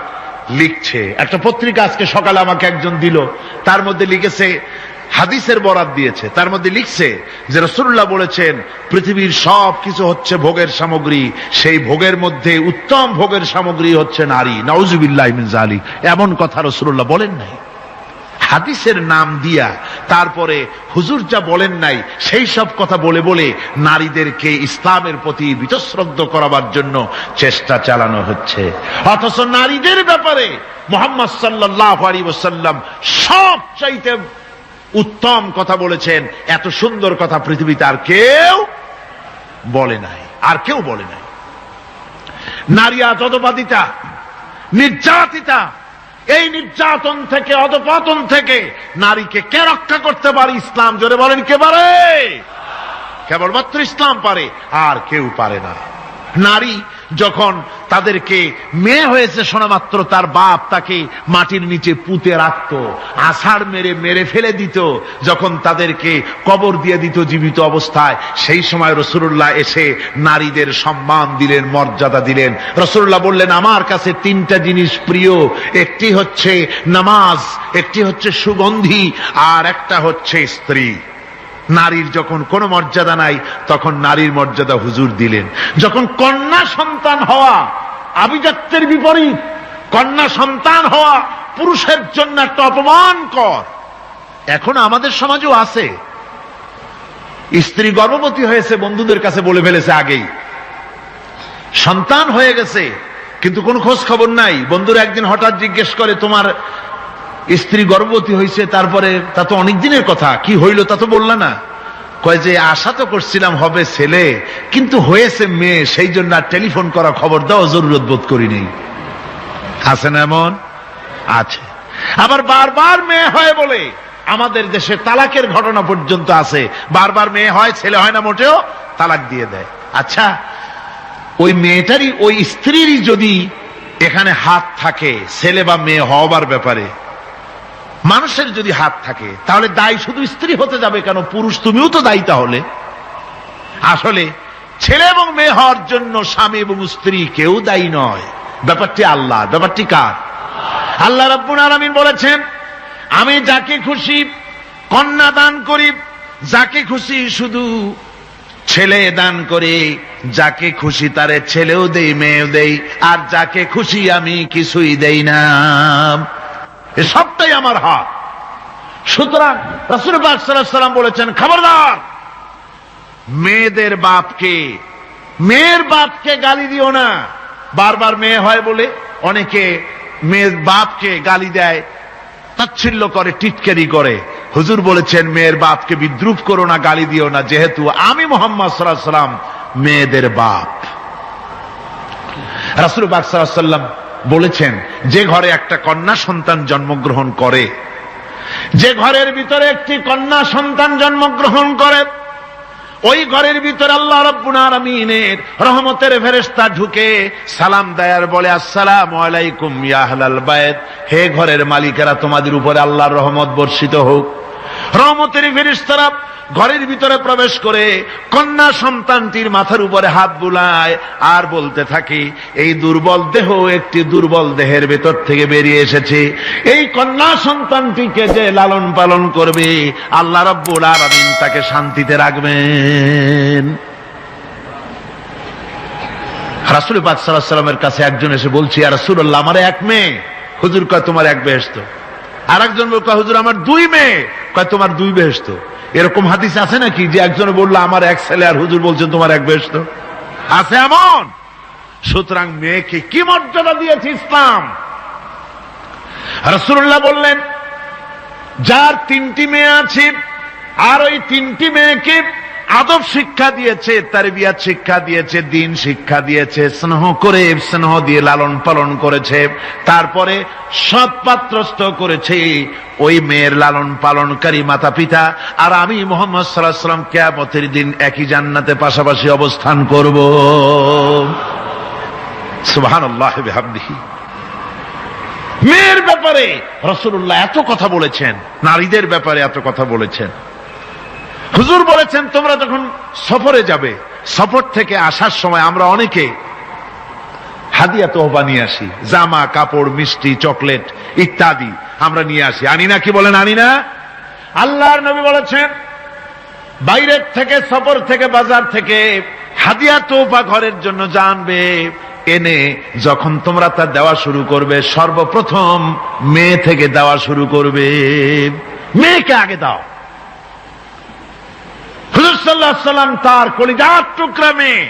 লিখছে। একটা পত্রিকা আজকে সকালে আমাকে একজন দিল, তার মধ্যে লিখেছে, হাদিসের বরাত দিয়েছে, তার মধ্যে লিখছে যে রাসূলুল্লাহ বলেছেন পৃথিবীর সব কিছু হচ্ছে ভোগের সামগ্রী, সেই ভোগের মধ্যে উত্তম ভোগের সামগ্রী হচ্ছে নারী। নাউযুবিল্লাহি মিন যালিক, এমন কথা রাসূলুল্লাহ বলেন নাই। হাদিসের নাম দিয়া তারপরে হুজুর যা বলেন নাই সেই সব কথা বলে বলে নারীদেরকে ইসলামের প্রতি বীতশ্রদ্ধ করাবার জন্য চেষ্টা চালানো হচ্ছে। অথচ নারীদের ব্যাপারে মুহাম্মদ সাল্লাল্লাহু আলাইহি ওয়াসাল্লাম সবচাইতে উত্তম কথা বলেছেন। এত সুন্দর কথা পৃথিবীতে আর কেউ বলে নাই, আর কেউ বলে নাই। নারী আজ অধঃপাতিতা, নির্যাতিতা। এই নির্যাতন থেকে, অধঃপতন থেকে নারীকে কে রক্ষা করতে পারে? ইসলাম। জোরে বলেন, কে পারে? কেবলমাত্র ইসলাম পারে, আর কেউ পারে না। নারী যখন তাদেরকে মেয়ে হয়েছে শোনা মাত্র তার বাপ তাকে মাটির নিচে পুঁতে রাখত, আছাড় মেরে মেরে ফেলে দিত, যখন তাদেরকে কবর দিয়ে দিত জীবিত অবস্থায়, সেই সময় রাসূলুল্লাহ এসে নারীদের সম্মান দিলেন, মর্যাদা দিলেন। রাসূলুল্লাহ বললেন, আমার কাছে 3টা জিনিস প্রিয়, একটি হচ্ছে নামাজ, একটি হচ্ছে সুগন্ধি, আর একটা হচ্ছে স্ত্রী। নারীর যখন কোনো মর্যাদা নাই, তখন নারীর মর্যাদা হুজুর দিলেন। যখন কন্যা সন্তান হওয়া আভিজাত্যের বিপরীত, কন্যা সন্তান হওয়া পুরুষের জন্য একটা অপমানকর। এখন আমাদের সমাজেও আছে, স্ত্রী গর্ভবতী হয়েছে, বন্ধুদের কাছে বলে ফেলেছে আগেই, সন্তান হয়ে গেছে, কিন্তু কোনো খোঁজ খবর নাই। বন্ধুরা একদিন হঠাৎ জিজ্ঞেস করে, তোমার স্ত্রী গর্ভবতী হয়েছে, তারপরে তা তো অনেক দিনের কথা, কি হইল তা তো বললা না? কয় যে আশা তো করছিলাম হবে ছেলে, কিন্তু হয়েছে মেয়ে, সেই জন্য আর টেলিফোন করা, খবর দেওয়া জরুরত বোধ করিনি। আছে না এমন? আছে। আবার বারবার মেয়ে হয় বলে আমাদের দেশে তালাকের ঘটনা পর্যন্ত আছে। বারবার মেয়ে হয়, ছেলে হয় না মোটেও, তালাক দিয়ে দেয়। আচ্ছা, ওই মেয়েটারই, ওই স্ত্রীরই যদি এখানে হাত থাকে ছেলে বা মেয়ে হওয়ার ব্যাপারে, মানুষের যদি হাত থাকে, তাহলে দায়ী শুধু স্ত্রী হতে যাবে কেন? পুরুষ তুমিও তো দায়ী তাহলে। আসলে ছেলে এবং মেয়ে হওয়ার জন্য স্বামী এবং স্ত্রী কেউ দায়ী নয়। ব্যাপারটি আল্লাহ। ব্যাপারটি কার? আল্লাহ রাব্বুল আলামিন বলেছেন, আমি যাকে খুশি কন্যা দান করি, যাকে খুশি শুধু ছেলে দান করে, যাকে খুশি তারে ছেলেও দেই মেয়েও দেই, আর যাকে খুশি আমি কিছুই দেই না। এ সবটাই আমার হাত। সুতরাং রাসূল পাক সাল্লাল্লাহু আলাইহি ওয়াসাল্লাম বলেছেন, খবরদার মেয়েদের বাপকে, মেয়ের বাপকে গালি দিও না। বারবার মেয়ে হয় বলে অনেকে মেয়ের বাপকে গালি দেয়, তাচ্ছিল্য করে, টিটকারি করে। হুজুর বলেছেন, মেয়ের বাপকে বিদ্রুপ করো না, গালি দিও না, যেহেতু আমি মুহাম্মদ সাল্লাল্লাহু আলাইহি ওয়াসাল্লাম মেয়েদের বাপ। রাসূল পাক সাল্লাল্লাহু আলাইহি ওয়াসাল্লাম বলেছেন, যে ঘরে একটা কন্যা সন্তান জন্মগ্রহণ করে, যে ঘরের ভিতরে একটি কন্যা সন্তান জন্মগ্রহণ করে, ওই ঘরের ভিতরে আল্লাহ রাব্বুল আলামিনের রহমতের ফেরেশতা ঢুকে সালাম দেয় আর বলে, আসসালামু আলাইকুম ইয়া আহলাল বাইত, হে ঘরের মালিকেরা, তোমাদের উপরে আল্লাহর রহমত বর্ষিত হোক। রহমতের ফেরেশতারা ঘরের ভিতরে প্রবেশ করে কন্যা সন্তানটির মাথার উপরে হাত বুলায় আর বলতে থাকে, এই দুর্বল দেহ একটি দুর্বল দেহের ভেতর থেকে বেরিয়ে এসেছে। এই কন্যা সন্তানটিকে যে লালন পালন করবে, আল্লাহ রাব্বুল আলামিন তাকে শান্তিতে রাখবেন। রাসূল পাক সাল্লাল্লাহু আলাইহি ওয়াসাল্লামের কাছে একজন এসে বলছে, ইয়া রাসূলুল্লাহ, আমার এক মেয়ে। হুজুর কয়, তোমার এক বেহেশত। আর একজন বলল, হুজুর আমার দুই মেয়ে। কয়, তোমার দুই বেহেশত। এরকম হাদিস আছে নাকি যে একজনে বললো আমার এক ছেলে, আর হুজুর বলছেন তোমার এক বেহেশত? আছে এমন? সুতরাং মেয়েকে কি মর্যাদা দিয়েছে ইসলাম। রাসূলুল্লাহ বললেন, যার তিনটি মেয়ে আছে আর ওই তিনটি মেয়েকে আদব শিক্ষা দিয়েছে, তারবিয়াত শিক্ষা দিয়েছে, দ্বীন শিক্ষা দিয়েছে, স্নেহ করে, স্নেহ দিয়ে লালন পালন করেছে, তারপরে সৎ পাত্রস্থ করেছে, ওই মেয়ের লালন পালনকারী মাতা পিতা আর আমি মুহাম্মদ সাল্লাল্লাহু আলাইহি ওয়াসাল্লাম কিয়ামতের দিন একই জান্নাতে পাশাপাশি অবস্থান করব। সুবহানাল্লাহ বিহামদিহি। মেয়ের ব্যাপারে রাসূলুল্লাহ এত কথা বলেছেন, নারীদের ব্যাপারে এত কথা বলেছেন। হুজুর বলেছেন, তোমরা যখন সফরে যাবে, সফর থেকে আসার সময় আমরা অনেকে হাদিয়া তোহবা নিয়ে আসি, জামা কাপড়, মিষ্টি, চকলেট ইত্যাদি আমরা নিয়ে আসি, আনি না? কি বলেন, আনি না? আল্লাহর নবী বলেছেন, বাইরের থেকে, সফর থেকে, বাজার থেকে হাদিয়া তোহবা ঘরের জন্য জানবে, এনে যখন তোমরা তা দেওয়া শুরু করবে, সর্বপ্রথম মেয়ে থেকে দেওয়া শুরু করবে। মেয়েকে আগে দাও। হুজুর সাল্লাল্লাহু আলাইহি ওয়াসাল্লাম তার কলিজার টুকরা মেয়ে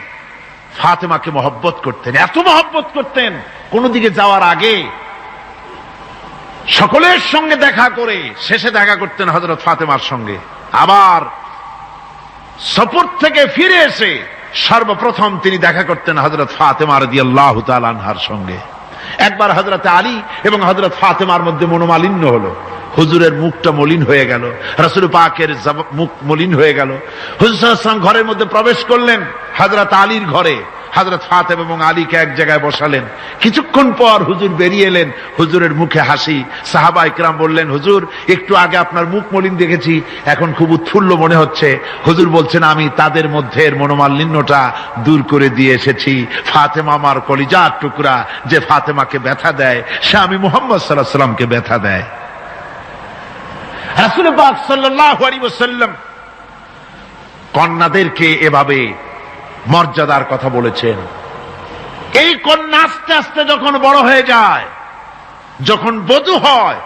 ফাতেমাকে মহব্বত করতেন, এত মহব্বত করতেন, কোন দিকে যাওয়ার আগে সকলের সঙ্গে দেখা করে শেষে দেখা করতেন হযরত ফাতেমার সঙ্গে। আবার সফর থেকে ফিরে এসে সর্বপ্রথম তিনি দেখা করতেন হযরত ফাতেমা রাদিয়াল্লাহু তাআলা আনহার সঙ্গে। একবার হযরত আলী এবং হযরত ফাতেমার মধ্যে মনোমালিন্য হলো, হুজুরের মুখটা মলিন হয়ে গেল, রাসূল পাকের মুখ মলিন হয়ে গেল। হুজুর সাল্লাল্লাহু আলাইহি ওয়াসাল্লাম ঘরের মধ্যে প্রবেশ করলেন, হযরত আলীর ঘরে হযরত ফাতেমা এবং আলীকে এক জায়গায় বসালেন। কিছুক্ষণ পর হুজুর বেরিয়ে এলেন, হুজুরের মুখে হাসি। সাহাবায়ে কেরাম বললেন, হুজুর একটু আগে আপনার মুখ মলিন দেখেছি, এখন খুব উৎফুল্ল মনে হচ্ছে। হুজুর বলছেন, আমি তাদের মধ্যে মনোমালিন্যটা দূর করে দিয়ে এসেছি। ফাতেমা আমার কলিজার টুকরা, যে ফাতেমাকে ব্যথা দেয় সে আমি মুহাম্মদ সাল্লাল্লাহু আলাইহি ওয়াসাল্লামকে ব্যথা দেয়। রাসূল পাক সাল্লাল্লাহু আলাইহি ওয়াসাল্লাম কন্যাদেরকে এভাবে মর্যাদার কথা বলেছেন। এই কন্যা আস্তে আস্তে যখন বড় হয়ে যায়, যখন বধূ হয়,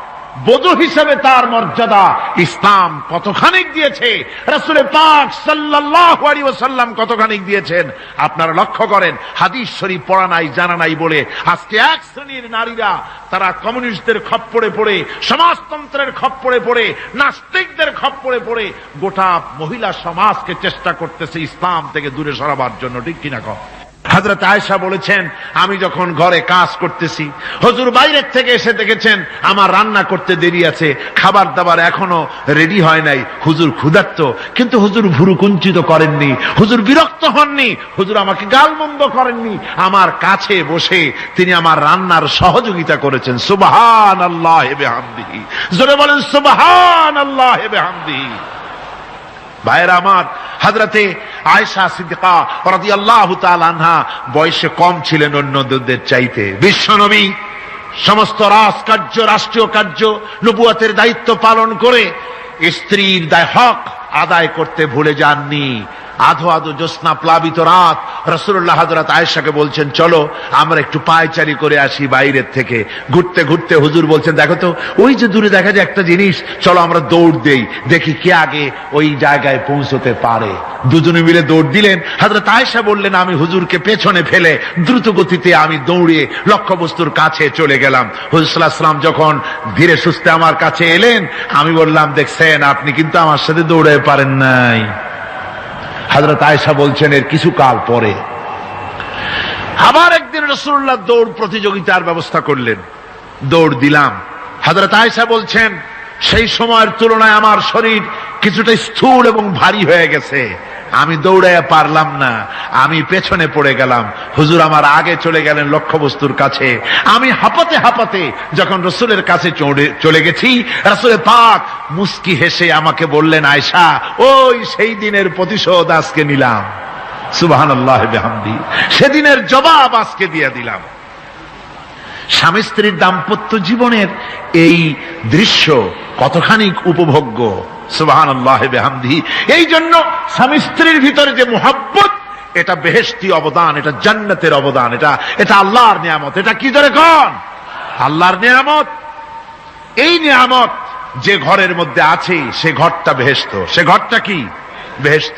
বধূ হিসেবে তার মর্যাদা ইসলাম কতখানি দিয়েছে, রাসূল পাক সাল্লাল্লাহু আলাইহি ওয়াসাল্লাম কতখানি দিয়েছেন আপনারা লক্ষ্য করেন। হাদিস শরীফ পড়া নাই, জানা নাই বলে আজকে এক শ্রেণীর নারীরা তারা কমিউনিস্টদের খপ্পরে পড়ে, সমাজতন্ত্রের খপ্পরে পড়ে, নাস্তিকদের খপ্পরে পড়ে গোটা মহিলা সমাজকে চেষ্টা করতেছে ইসলাম থেকে দূরে সরাবার জন্য। ঠিক কিনা কও? হযরত আয়েশা বলেছেন, আমি যখন ঘরে কাজ করতেছি, হুজুর বাইরের থেকে এসে দেখেছেন আমার রান্না করতে দেরি আছে, খাবার দাবার এখনো রেডি হয় নাই, হুজুর ক্ষুধার্ত, কিন্তু হুজুর ভুরু কুঞ্চিত করেননি, হুজুর বিরক্ত হননি, হুজুর আমাকে গালমন্দ করেননি, আমার কাছে বসে তিনি আমার রান্নার সহযোগিতা করেছেন। সুবহানাল্লাহি ওয়া বিহামদিহি, জোরে বলেন সুবহানাল্লাহি ওয়া বিহামদিহি। ভাইরা আমার, হযরতে আয়েশা সিদ্দিকা রাদিয়াল্লাহু তাআলা আনহা বয়সে কম ছিলেন অন্যদের চাইতে। বিশ্বনবী সমস্ত রাজকার্য, রাষ্ট্রীয় কার্য, নবুয়তের দায়িত্ব পালন করে স্ত্রীর হক আদায় করতে ভুলে যাননি। আধো আধো জ্যোৎস্না প্লাবিত রাত রাসূলুল্লাহ হযরত আয়েশাকে বলছেন, চলো আমরা একটু পায়চারি করে আসি বাইরের থেকে। ঘুরতে ঘুরতে হুজুর বলছেন, দেখো তো ওই যে দূরে দেখা যায় একটা জিনিস, চলো আমরা দৌড় দেই, দেখি কে আগে ওই জায়গায় পৌঁছতে পারে। দুজনে মিলে দৌড় দিলেন। হযরত আয়েশা বললেন, আমি হুজুরকে পেছনে ফেলে দ্রুত গতিতে আমি দৌড়ে লক্ষ্যবস্তুর কাছে চলে গেলাম। হুজুর সাল্লাল্লাহু আলাইহি ওয়াসাল্লাম যখন ধীরে সুস্থে আমার কাছে এলেন, আমি বললাম, দেখছেন আপনি কিন্তু আমার সাথে দৌড়ে পারেন নাই। হযরত আয়েশা বলছেন, এর কিছু কাল পরে আবার একদিন রাসূলুল্লাহ দৌড় প্রতিযোগিতার ব্যবস্থা করলেন, দৌড় দিলাম। হযরত আয়েশা বলছেন, সেই সময়ের তুলনায় আমার শরীর কিছুটা স্থূল এবং ভারী হয়ে গেছে, আমি দৌড়াইয়া পারলাম না, আমি পেছনে পড়ে গেলাম। হুজুর আমার আগে চলে গেলেন লক্ষ্যবস্তুর কাছে। আমি হাঁপাতে হাঁপাতে যখন রাসূলের কাছে চলে গেছি, রাসূল পাক মুস্কি হেসে আমাকে বললেন, আয়েশা, ওই সেই দিনের প্রতিশোধ আজকে নিলাম। সুবহানাল্লাহি ওয়া বিহামদিহি, সেদিনের জবাব আজকে দিয়ে দিলাম। স্বামী স্ত্রীর দাম্পত্য জীবনের এই দৃশ্য কতখানি উপভোগ্য। সুবহানাল্লাহি ওয়া বিহামদিহি। এই জন্য স্বামী স্ত্রীর ভিতরে যে মুহাব্বত, এটা বেহেশতি অবদান, এটা জান্নাতের অবদান, এটা আল্লাহর নিয়ামত। এটা কি ধরে কোন? আল্লাহর নিয়ামত। এই নিয়ামত যে ঘরের মধ্যে আছে, সে ঘরটা বেহেশত। সে ঘরটা কি? বেহেশত।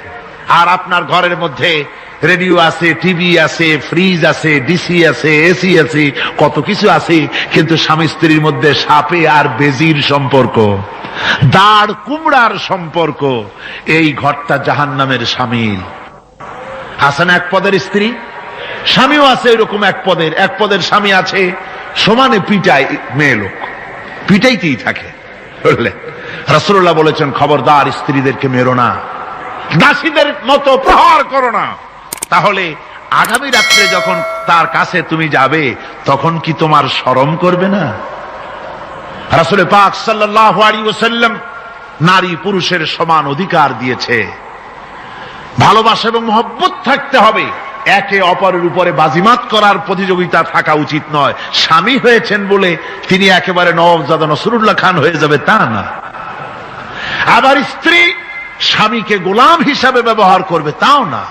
আর আপনার ঘরের মধ্যে রেডিও আছে, টিভি আছে, ফ্রিজ আছে, ডিসি আছে, এসি আছে, কত কিছু আছে, কিন্তু স্বামী স্ত্রীর মধ্যে সাপে আর বেজির সম্পর্ক, দাঁড় কুমড়ার সম্পর্ক। এই ঘরটা জাহান্নামের শামিল। আছেন এক পদের স্ত্রী, স্বামীও আছে এরকম এক পদের স্বামী আছে, সমানে পিটায় মেয়ে লোক, পিটাইতেই থাকে। বুঝলেন? রাসূলুল্লাহ বলেছেন, খবরদার স্ত্রীদেরকে মেরো না, দাসীদের মতো প্রহার করো না। তাহলে আগামী রাত্রে যখন তার কাছে তুমি যাবে, তখন কি তোমার শরম করবে না? রাসূল পাক সাল্লাল্লাহু আলাইহি ওয়াসাল্লাম নারী পুরুষের সমান অধিকার দিয়েছে। ভালোবাসা এবং মহব্বত থাকতে হবে, একে অপরের উপরে বাজিমাত করার প্রতিযোগিতা থাকা উচিত নয়। স্বামী হয়েছেন বলে তিনি একেবারে নওয়াবজাদা নসরুল্লাহ খান হয়ে যাবে, তা না। আবার স্ত্রী স্বামীকে গোলাম হিসাবে ব্যবহার করবে, তাও না।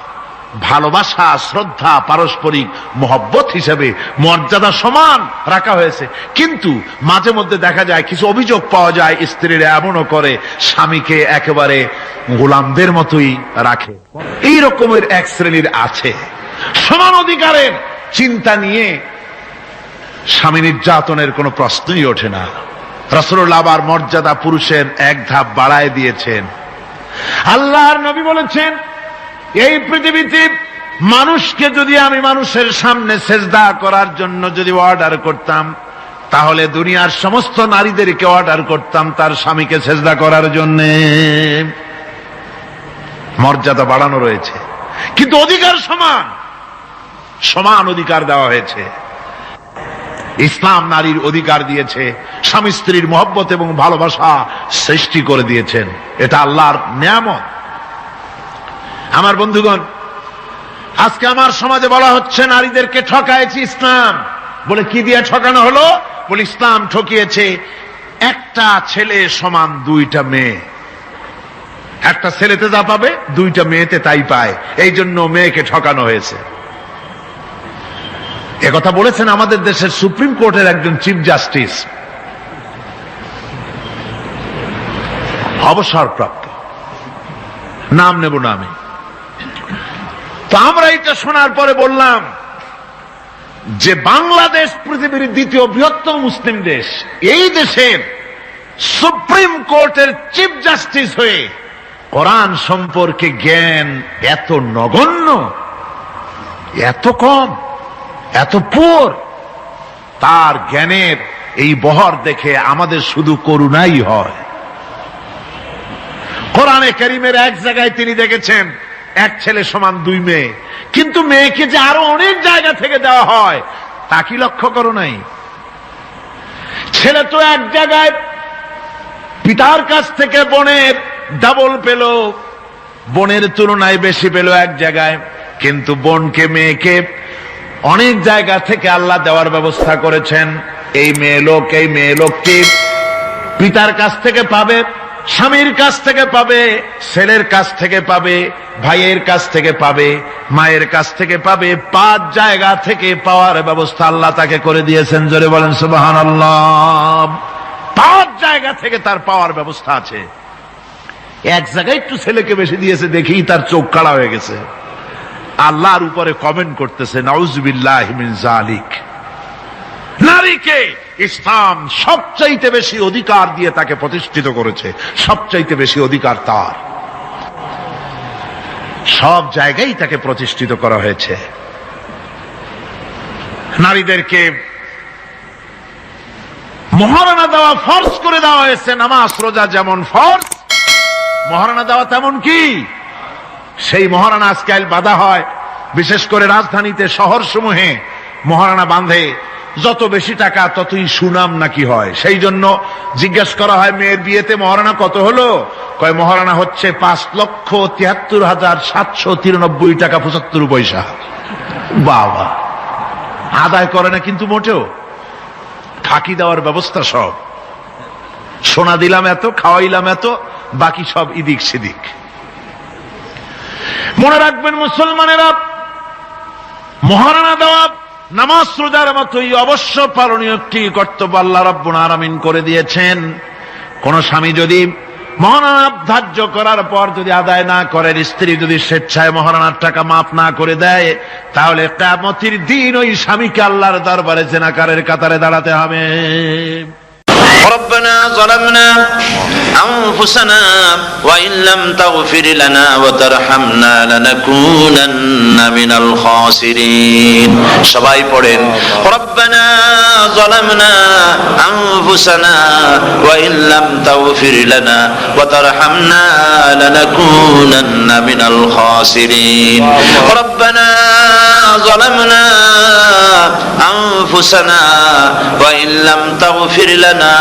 ভালোবাসা, শ্রদ্ধা, পারস্পরিক মহব্বত হিসেবে মর্যাদা সমান রাখা হয়েছে। কিন্তু মাঝে মধ্যে দেখা যায়, কিছু অভিযোগ পাওয়া যায়, স্ত্রীরা এমনও করে, স্বামীকে একেবারে গোলামদের মতোই রাখে। এই রকমের এক শ্রেণীর আছে। সমান অধিকারের চিন্তা নিয়ে স্বামী নির্যাতনের কোনো প্রশ্নই ওঠে না। রাসূলুল্লাহ আবার মর্যাদা পুরুষের এক ধাপ বাড়ায় দিয়েছেন। আল্লাহর নবী বলেছেন, এই পৃথিবীতে মানুষকে যদি আমি মানুষের সামনে সেজদা করার জন্য যদি অর্ডার করতাম, তাহলে দুনিয়ার সমস্ত নারীদেরকে অর্ডার করতাম তার স্বামীকে সেজদা করার জন্য। মর্যাদা বাড়ানো রয়েছে, কিন্তু অধিকার সমান, সমান অধিকার দেওয়া হয়েছে। ইসলাম নারীর অধিকার দিয়েছে, স্বামী স্ত্রীর মহব্বত এবং ভালোবাসা সৃষ্টি করে দিয়েছেন। এটা আল্লাহর নিয়ামত। আমার বন্ধুগণ, আজকে আমার সমাজে বলা হচ্ছে নারীদেরকে ঠকাইছে ইসলাম। বলে কি দিয়ে ঠকানো হলো? বলে ইসলাম ঠকিয়েছে একটা ছেলে সমান দুইটা মেয়ে। একটা ছেলেতে যা পাবে, দুইটা মেয়েতে তাই পায়, এই জন্য মেয়েকে ঠকানো হয়েছে। একথা বলেছেন আমাদের দেশের সুপ্রিম কোর্টের একজন চিফ জাস্টিস, অবসরপ্রাপ্ত, নাম নেব না আমি। তো আমরা এটা শোনার পরে বললাম যে বাংলাদেশ পৃথিবীর দ্বিতীয় বৃহত্তম মুসলিম দেশ, এই দেশের সুপ্রিম কোর্টের চিফ জাস্টিস হয়ে কোরআন সম্পর্কে জ্ঞান এত নগণ্য, এত কম, এত পুর। তার জ্ঞানের এই বহর দেখে আমাদের শুধু করুণাই হয়। কোরআনে কারীমের এক জায়গায় তিনি দেখেছেন এক ছেলে সমান 2 মেয়ে, কিন্তু মেয়েকে যে আরো অনেক জায়গা থেকে দেওয়া হয় তা কি লক্ষ্য করো নাই? ছেলে তো এক জায়গায় পিতার কাছ থেকে বোনের ডাবল পেল, বোনের তুলনায় বেশি পেল এক জায়গায়, কিন্তু বোনকে মেয়েকে অনেক জায়গা থেকে আল্লাহ দেওয়ার ব্যবস্থা করেছেন। এই মেয়ে লোককে পিতার কাছ থেকে পাবে, স্বামীর কাছ থেকে পাবে, ছেলের কাছ থেকে পাবে, ভাইয়ের কাছ থেকে পাবে, মায়ের কাছ থেকে পাবে। 5 জায়গা থেকে পাওয়ার ব্যবস্থা আল্লাহ তাকে করে দিয়েছেন। জোরে বলেন সুবহানাল্লাহ। 5 জায়গা থেকে তার পাওয়ার ব্যবস্থা আছে। এক জায়গায় একটু ছেলেকে বেশি দিয়েছে, দেখেই তার চোখ কাড়া হয়ে গেছে। আল্লাহর উপরে কমেন্ট করতেছে, নাউযুবিল্লাহি মিন যালিক। নারীকে ইসলাম সবচাইতে বেশি অধিকার দিয়ে তাকে প্রতিষ্ঠিত করেছে, সবচাইতে বেশি অধিকার তার। সব জায়গায় তাকে প্রতিষ্ঠিত করা হয়েছে। নারীদেরকে মহারণা দেওয়া ফরজ করে দেওয়া হয়েছে। নামাজ রোজা যেমন ফরজ, মহারণা দেওয়া তেমন কি? সেই মহারণা আজকাল বাঁধা হয়, বিশেষ করে রাজধানীতে, শহর সমূহে মহারণা বাঁধে। যত বেশি টাকা ততই সুনাম নাকি হয়। সেই জন্য জিজ্ঞেস করা হয়, মেয়ের বিয়েতে মহারণা কত হলো? কয় মহারণা হচ্ছে 5,73,793 টাকা 75 পয়সা। বাবা, আদায় করে না কিন্তু মোটেও, ফাঁকি দেওয়ার ব্যবস্থা সব। সোনা দিলাম এত, খাওয়াইলাম এত, বাকি সব ইদিক সেদিক। মনে রাখবেন মুসলমানেরা, মহারণা দেওয়া নামাজ রোজার মতোই অবশ্য পালনীয় একটি কর্তব্য আল্লাহ রাব্বুল আলামিন করে দিয়েছেন। কোন স্বামী যদি মহারণা ধার্য করার পর যদি আদায় না করেন, স্ত্রী যদি স্বেচ্ছায় মহারণার টাকা মাফ না করে দেয়, তাহলে কিয়ামতের দিন ওই স্বামীকে আল্লাহর দরবারে জেনাকারের কাতারে দাঁড়াতে হবে। ربنا ظلمنا أنفسنا وإن لم تغفر لنا وترحمنا لنكونن من الخاسرين সবাই পড়েন ربنا ظلمنا أنفسنا وإن لم تغفر لنا وترحمنا لنكونن من الخاسرين ربنا ظلمنا أنفسنا وإن لم تغفر لنا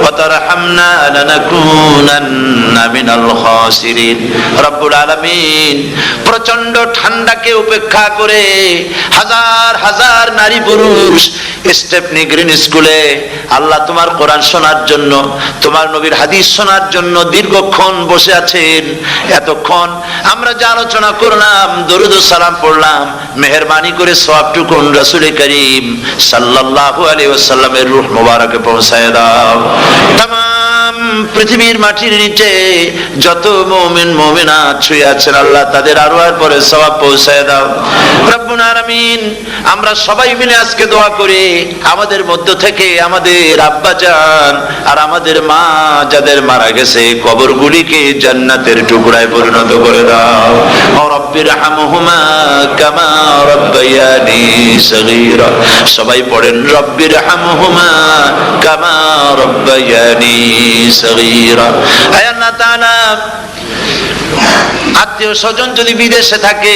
وترحمنا لنكونن من الخاسرين রব্বুল আলামিন প্রচন্ড ঠান্ডাকে উপেক্ষা করে হাজার হাজার নারী পুরুষ স্টেপনি গ্রিন স্কুলে আল্লাহ তোমার কোরআন শোনার জন্য, তোমার নবীর হাদিস শোনার জন্য দীর্ঘক্ষণ বসে আছেন। এতক্ষণ আমরা যে আলোচনা করলাম, দরুদ ও সালাম পড়লাম, মেহেরবানি করে সওয়াবটুকু রাসূল করিম সাল্লাল্লাহু আলাইহি ওয়াসাল্লামের রূহ মুবারকে পৌঁছায় দাও। তামাম পৃথিবীর মাটির নিচে যত মুমিন মুমিনাত শুয়ে আছেন, আল্লাহ তাদের আরওয়ার পরে সওয়াব পৌঁছায় দাও রব্বুল আলামিন। আমরা সবাই মিলে আজকে দোয়া করি, আমাদের মধ্য থেকে আমাদের আব্বা জান আর আমাদের মা যাদের মারা গেছে, কবরগুলিকে জান্নাতের টুকরায় পরিণত করে দাও। রব্বির হামহুমা কামা রাব্বায়ানি সগীরা। সবাই পড়েন রব্বির হামহুমা কামা রাব্বায়ানি সগীরা। হে আল্লাহ তাআলা, আত্মীয় স্বজন যদি বিদেশে থাকে,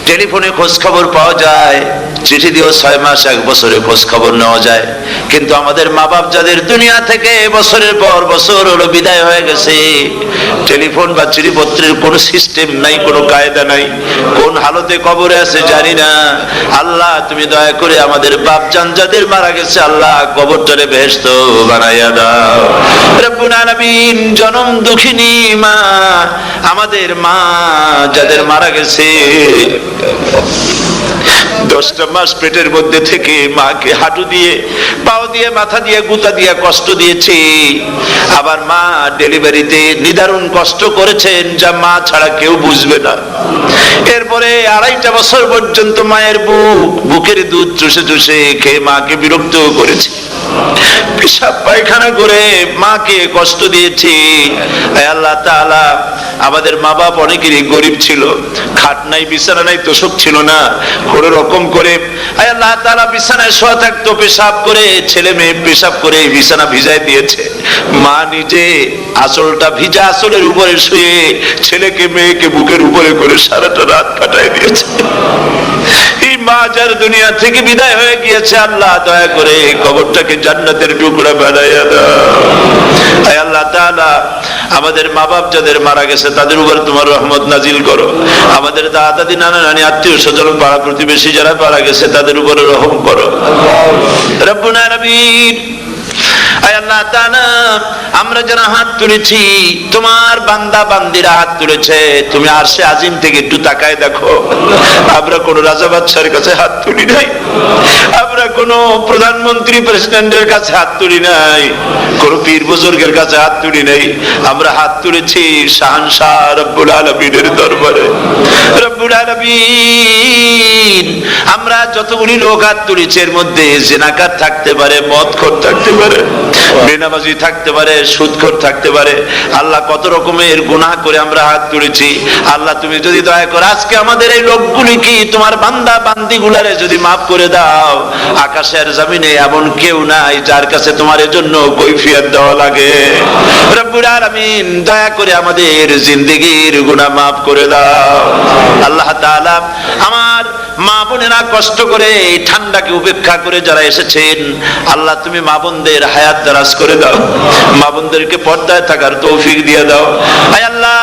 টেলিফোনে খোঁজ খবর পাওয়া যায়, চিঠি দিয়েও 6 মাস 1 বছরে খোঁজ খবর নেওয়া যায়, কিন্তু আমাদের মা বাপ যাদের দুনিয়া থেকে বছরের পর বছর হলো বিদায় হয়ে গেছে, টেলিফোন বা চিঠিপত্রের কোনো সিস্টেম নাই, কোনো কায়দা নাই, কোন হালতে কবরে আছে জানি না। আল্লাহ তুমি দয়া করে আমাদের বাপ জান যাদের মারা গেছে, আল্লাহ কবরটারে বেহেশত বানাইয়া দাও রব্বুল আলামিন। জনম দুঃখিনী মা, আমাদের মা যাদের মারা গেছে, 10টা মাস পেটের মধ্যে থেকে মাকে হাঁটু দিয়ে, পাও দিয়ে, মাথা দিয়ে, গুতা দিয়ে কষ্ট দিয়েছি। আবার মা ডেলিভারিতে নিদারুণ কষ্ট করেছেন, যা মা ছাড়া কেউ বুঝবে না। এরপরে 2.5 6টা বছর পর্যন্ত মায়ের বুকের দুধ চুষে চুষে খেয়ে মাকে বিরক্ত করেছি, পেশাব পায়খানা করে মাকে কষ্ট দিয়েছি। আল্লাহ তাআলা, আমাদের মা বাপ অনেকেরই গরিব ছিল, খাট নাই, বিছানা নাই, তোষক ছিল না, কোন রকম করে আল্লাহ তাআলা বিছানায় শোয়া থাকতো, পেশাব করে, ছেলে মেয়ে পেশাব করে বিছানা ভিজায় দিয়েছে। মা নিজে আঁচলটা ভিজা আঁচলের উপরে শুয়ে ছেলেকে মেয়েকে বুকের উপরে করে সারাটা রাত কাটায় দিয়েছে। এই মা যার দুনিয়া থেকে বিদায় হয়ে গিয়েছে, আল্লাহ দয়া করে কবরটাকে জান্নাতের টুকরা বানাইয়া দাও। আল্লাহ তাআলা, আমাদের মা বাপ যাদের মারা গেছে তাদের উপর তোমার রহমত নাজিল করো। আমাদের দাদা দাদি নানা নানি আত্মীয় স্বজন পাড়া প্রতিবেশী যারা মারা গেছে তাদের উপরে রহম করো। রব্বুল আলামিন, আল্লাহ তাআলা, আমরা যারা হাত তুলেছি, তোমার বান্দা বান্দিরা হাত তুলেছে, তুমি আরশে আজিম থেকে একটু তাকায় দেখো। আমরা কোন রাজা বাদশার কাছে হাত তুলি নাই, আমরা কোন প্রধানমন্ত্রী প্রেসিডেন্টের কাছে হাত তুলি নাই, কোন পীর বুজুর্গের কাছে হাত তুলি নাই, আমরা হাত তুলেছি শাহনশাহ রব্বুল আলামিনের দরবারে। রব্বুল আলামিন, আমরা যতগুলি লোক হাত তুলেছি এর মধ্যে জিনাকার থাকতে পারে, মদখোর থাকতে পারে, বেনামাজি থাকতে পারে, সুদখোর থাকতে পারে। আল্লাহ, কত রকমের গুনাহ করে আমরা হাত তুলেছি। আল্লাহ, তুমি যদি দয়া করো আজকে আমাদের এই লোকগুলি কি তোমার বান্দা বান্দি গুলারে যদি মাফ করে দাও, আকাশের জমিনে এমন কেউ নাই যার কাছে তোমার এজন্য কৈফিয়ত দেওয়া লাগে। রব্বুল আলামিন, দয়া করে আমাদের জিন্দেগির গুনাহ মাফ করে দাও। আল্লাহ তাআলা, আমার মা বোনেরা কষ্ট করে এই ঠান্ডাকে উপেক্ষা করে যারা এসেছেন, আল্লাহ তুমি মা বোনদের হায়াত দারাজ করে দাও, মা বোনদেরকে পর্দায় থাকার তৌফিক দিয়ে দাও। আয় আল্লাহ,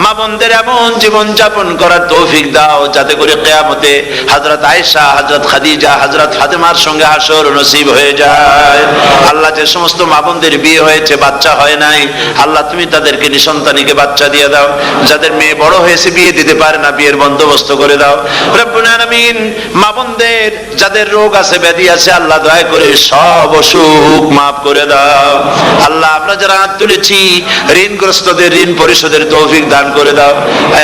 মা বোনদের এমন জীবন যাপন করার তৌফিক দাও যাতে করে কিয়ামতে হযরত আয়েশা, হযরত খাদিজা, হযরত ফাতেমার সঙ্গে হাসর নসিব হয়ে যায়। আল্লাহ, যে সমস্ত মা বোনদের বিয়ে হয়েছে বাচ্চা হয় নাই, আল্লাহ তুমি তাদেরকে নিঃসন্তানীকে বাচ্চা দিয়ে দাও। যাদের মেয়ে বড় হয়েছে বিয়ে দিতে পারে না, বিয়ের বন্দোবস্ত করে দাও। রব্বুল আলামিন, মা বোনদের যাদের রোগ আছে, ব্যাধি আছে, আল্লাহ দয়া করে সব অসুখ মাফ করে দাও। আল্লাহ, আমরা যারা হাত তুলেছি ঋণগ্রস্তদের ঋণ পরিশোধের তৌফিক দান করে দাও।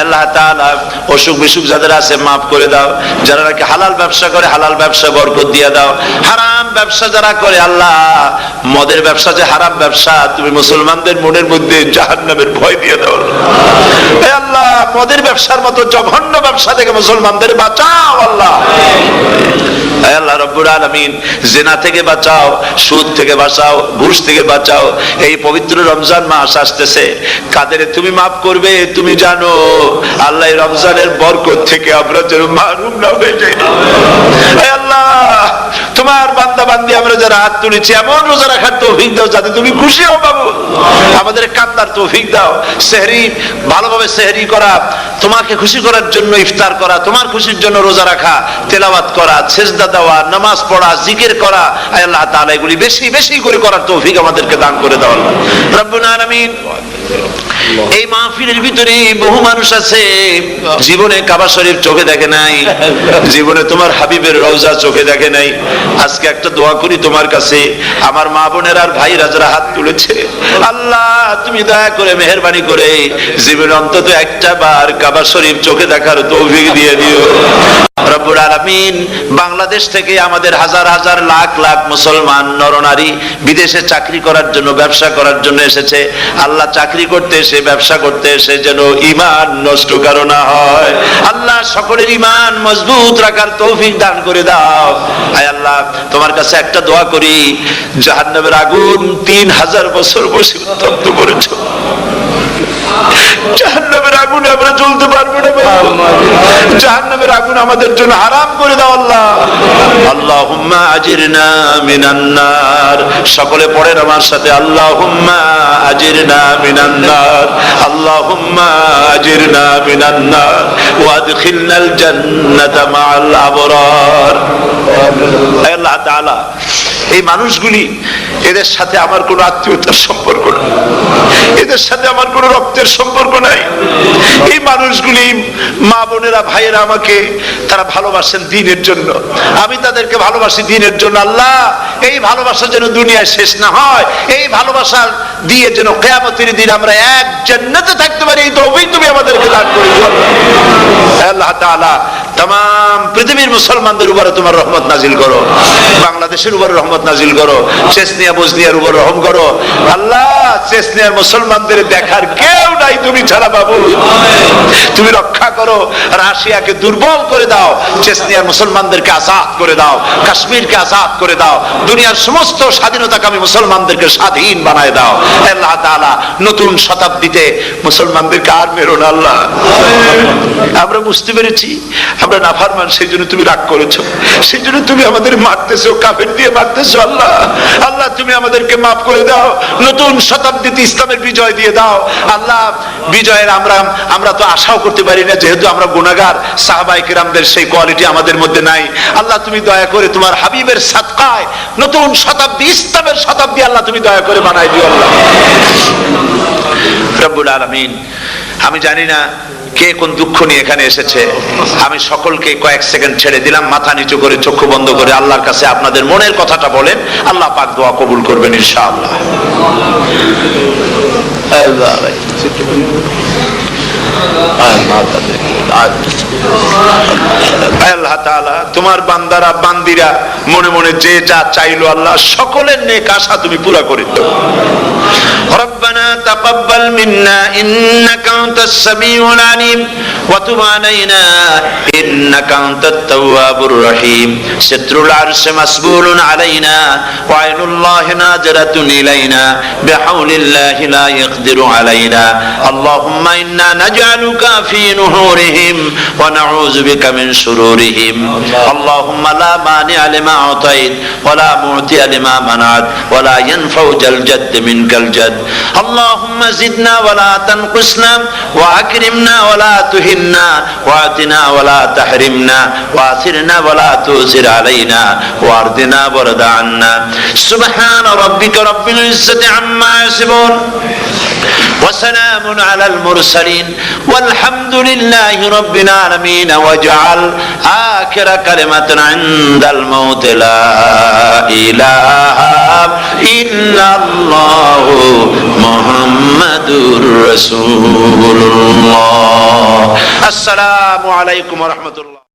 আল্লাহ তাআলা, অসুখ বিসুখ যাদের আছে মাফ করে দাও। যারা নাকি হালাল ব্যবসা করে আল্লাহ ব্যবসা বরকত দিয়ে দাও। হারাম ব্যবসা যারা করে, আল্লাহ মদের ব্যবসা যে হারাম ব্যবসা, তুমি মুসলমানদের মনের মধ্যে জাহান্নামের ভয় দিয়ে দাও। আল্লাহ, মদের ব্যবসার মতো জঘন্য ব্যবসা থেকে মুসলমানদের বাঁচাও। আল্লাহ, আল্লাহ রব্বুল আলামিন, জিনা থেকে বাঁচাও, সুদ থেকে বাঁচাও, ঘুষ থেকে বাঁচাও। এই পবিত্র রমজান মাস আসতেছে, কাদের তুমি মাফ করবে তুমি জানো। আল্লাহ, এই রমজানের বরকত থেকে আমরা যেন মাহরুম না হয়ে যাই। আল্লাহ, তোমার বান্দা বান্দি আমরা যারা হাত তুলেছি, এমন রোজা রাখার তৌফিক দাও যাতে তুমি খুশি হও। বাবু, আমাদের কান্দার তৌফিক দাও। সেহরি ভালোভাবে সেহরি করা, তোমাকে খুশি করার জন্য ইফতার করা, তোমার খুশির জন্য রোজা রাখা, তেলাওয়াত করা, সেজদা দেওয়া, নামাজ পড়া, জিকির করা, আল্লাহ তাআলা এগুলি বেশি বেশি করে করার তৌফিক আমাদেরকে দান করে দাও। রব্বুল আলামিন, এই মাহফিলের ভিতরে বহু মানুষ আছে জীবনে কাবা শরীফ চোখে দেখে নাই, জীবনে তোমার হাবিবের রওজা চোখে দেখে নাই। আজকে একটা দোয়া করি তোমার কাছে, আমার মা বোনেরা আর ভাইরা যারা হাত তুলেছে, আল্লাহ তুমি দয়া করে মেহেরবানি করে জীবনে অন্তত একটা বার কাবা শরীফ চোখে দেখার তৌফিক দিয়ে দিও। রব্বুল আলামিন, বাংলাদেশ থেকে আমাদের হাজার হাজার লাখ লাখ মুসলমান নরনারী বিদেশে চাকরি করার জন্য, ব্যবসা করার জন্য এসেছে। আল্লাহ, চাকরি করতে এসে, ব্যবসা করতে এসে যেন ঈমান নষ্ট কারো না হয়। আল্লাহ, সকলের ঈমান মজবুত রাখার তৌফিক দান করে দাও। আয় আল্লাহ, তোমার কাছে একটা দোয়া করি, জাহান্নামের আগুন 3000 বছর বসে উত্তপ্ত করেছো, জাহান্নামের আগুনে আমরা জ্বলতে পারবো না। জাহান্নামের আগুন আমাদের জন্য হারাম করে দাও। আল্লাহ, আল্লাহুম্মা আজিরনা মিনান নার। সকলে পড়েন আমার সাথে, আল্লাহুম্মা আজিরনা মিনান নার, আল্লাহুম্মা আজিরনা মিনান নার ওয়া আদখিলনাল জান্নাতা মাআল আবরার। আল্লাহ তাআলা, এই মানুষগুলি, এদের সাথে আমার কোনো আত্মীয়তার সম্পর্ক নেই, এদের সাথে আমার কোনো রক্তের সম্পর্ক নাই। এই মানুষগুলি, মা বোনেরা ভাইয়েরা, আমাকে তারা ভালোবাসেন দ্বীনের জন্য, আমি তাদেরকে ভালোবাসি দ্বীনের জন্য। আল্লাহ, এই ভালোবাসা যেন দুনিয়ায় শেষ না হয়, এই ভালোবাসা দিয়ে যেন কিয়ামতের দিন আমরা এক জান্নাতে থাকতে পারি, এই তৌফিক তুমি আমাদেরকে দান করে দিও। আল্লাহ তাআলা, तमाम পৃথিবীর মুসলমানদের উপরে তোমার রহমত নাজিল করো, বাংলাদেশের উপরে রহমত নাজিল করো, চেচনিয়া বসনিয়ার উপর রহম করো। আল্লাহ, চেচনিয়ার মুসলমানদের দেখার কেউ নাই তুমি ছাড়া বাবু, তুমি রক্ষা করো। রাশিয়াকে দুর্বল করে দাও, চেচনিয়ার মুসলমানদেরকে আজাদ করে দাও, কাশ্মীরকে আজাদ করে দাও, দুনিয়ার সমস্ত স্বাধীনতাকামী মুসলমানদেরকে স্বাধীন বানায় দাও। আল্লাহ তাআলা নতুন শতাব্দীতে মুসলমানদেরকে আর মেরো না আল্লাহ। আমরা বুঝতে পেরেছি আমরা নাফরমান, সেই জন্য তুমি রাগ করেছো, সেই জন্য তুমি আমাদের মারতেছো, কাফের দিয়ে মারতেছো। আল্লাহ, আল্লাহ তুমি আমাদেরকে মাফ করে দাও, নতুন শতাব্দীতে ইসলামের বিজয় দিয়ে দাও। আল্লাহ, বিজয়ের আমরা তো আশাও করতে পারি না, যেহেতু আমরা গুনাহগার। সাহাবায়ে কেরামদের সেই কোয়ালিটি আমাদের মধ্যে নাই। আল্লাহ তুমি দয়া করে তোমার হাবিবের সাদকায় নতুন শতাব্দী, ইসলামের শতাব্দী আল্লাহ তুমি দয়া করে বানাই দিও আল্লাহ রব্বুল আলামিন। আমি জানি না কে কোন দুঃখ নিয়ে এখানে এসেছে, আমি সকলকে কয়েক সেকেন্ড ছেড়ে দিলাম, মাথা নিচু করে চক্ষু বন্ধ করে আল্লাহর কাছে আপনাদের মনের কথাটা বলেন, আল্লাহ পাক দোয়া কবুল করবেন ইনশাআল্লাহ। আল্লাহ তাআলা তোমার বান্দারা বান্দিরা মনে মনে যে যা চাইলো আল্লাহ সকলের নেক আশা তুমি পুরা করে দাও। রব্বানা তাকাব্বাল মিন্না ইন্নাকা আনতাস সামিউল আলিম ওয়া তুব আলাইনা ইন্নাকা আনতাত তাওয়াবুর রহিম। সিত্রুল আরশি মাসবুলুন আলাইনা ওয়া আইনুল্লাহি নাজিরাতুন ইলাইনা বিহাউলিল্লাহি লা ইয়াকদিরু আলাইনা। আল্লাহুম্মা ইন্না নাজআলুকা ফি নুহুরিহিম ওয়া নাউযু বিকা মিন শুরুরিহিম। আল্লাহুম্মা লা মানি'a লিমা আতাইত ওয়া লা মু'তিয়া লিমা মানাত ওয়া লা ইয়ানফা'ু জাল জাদ মিনকাল জাদ। اللهم زدنا ولا تنقصنا واكرمنا ولا تهنا واعطنا ولا تحرمنا واثرنا ولا تؤثر علينا وارضنا وارض عنا. سبحان ربك رب العزة عما يصفون وسلام على المرسلين والحمد لله رب العالمين. واجعل آخر كلمة عند الموت لا إله إلا الله محمد رسول الله. السلام عليكم ورحمة الله.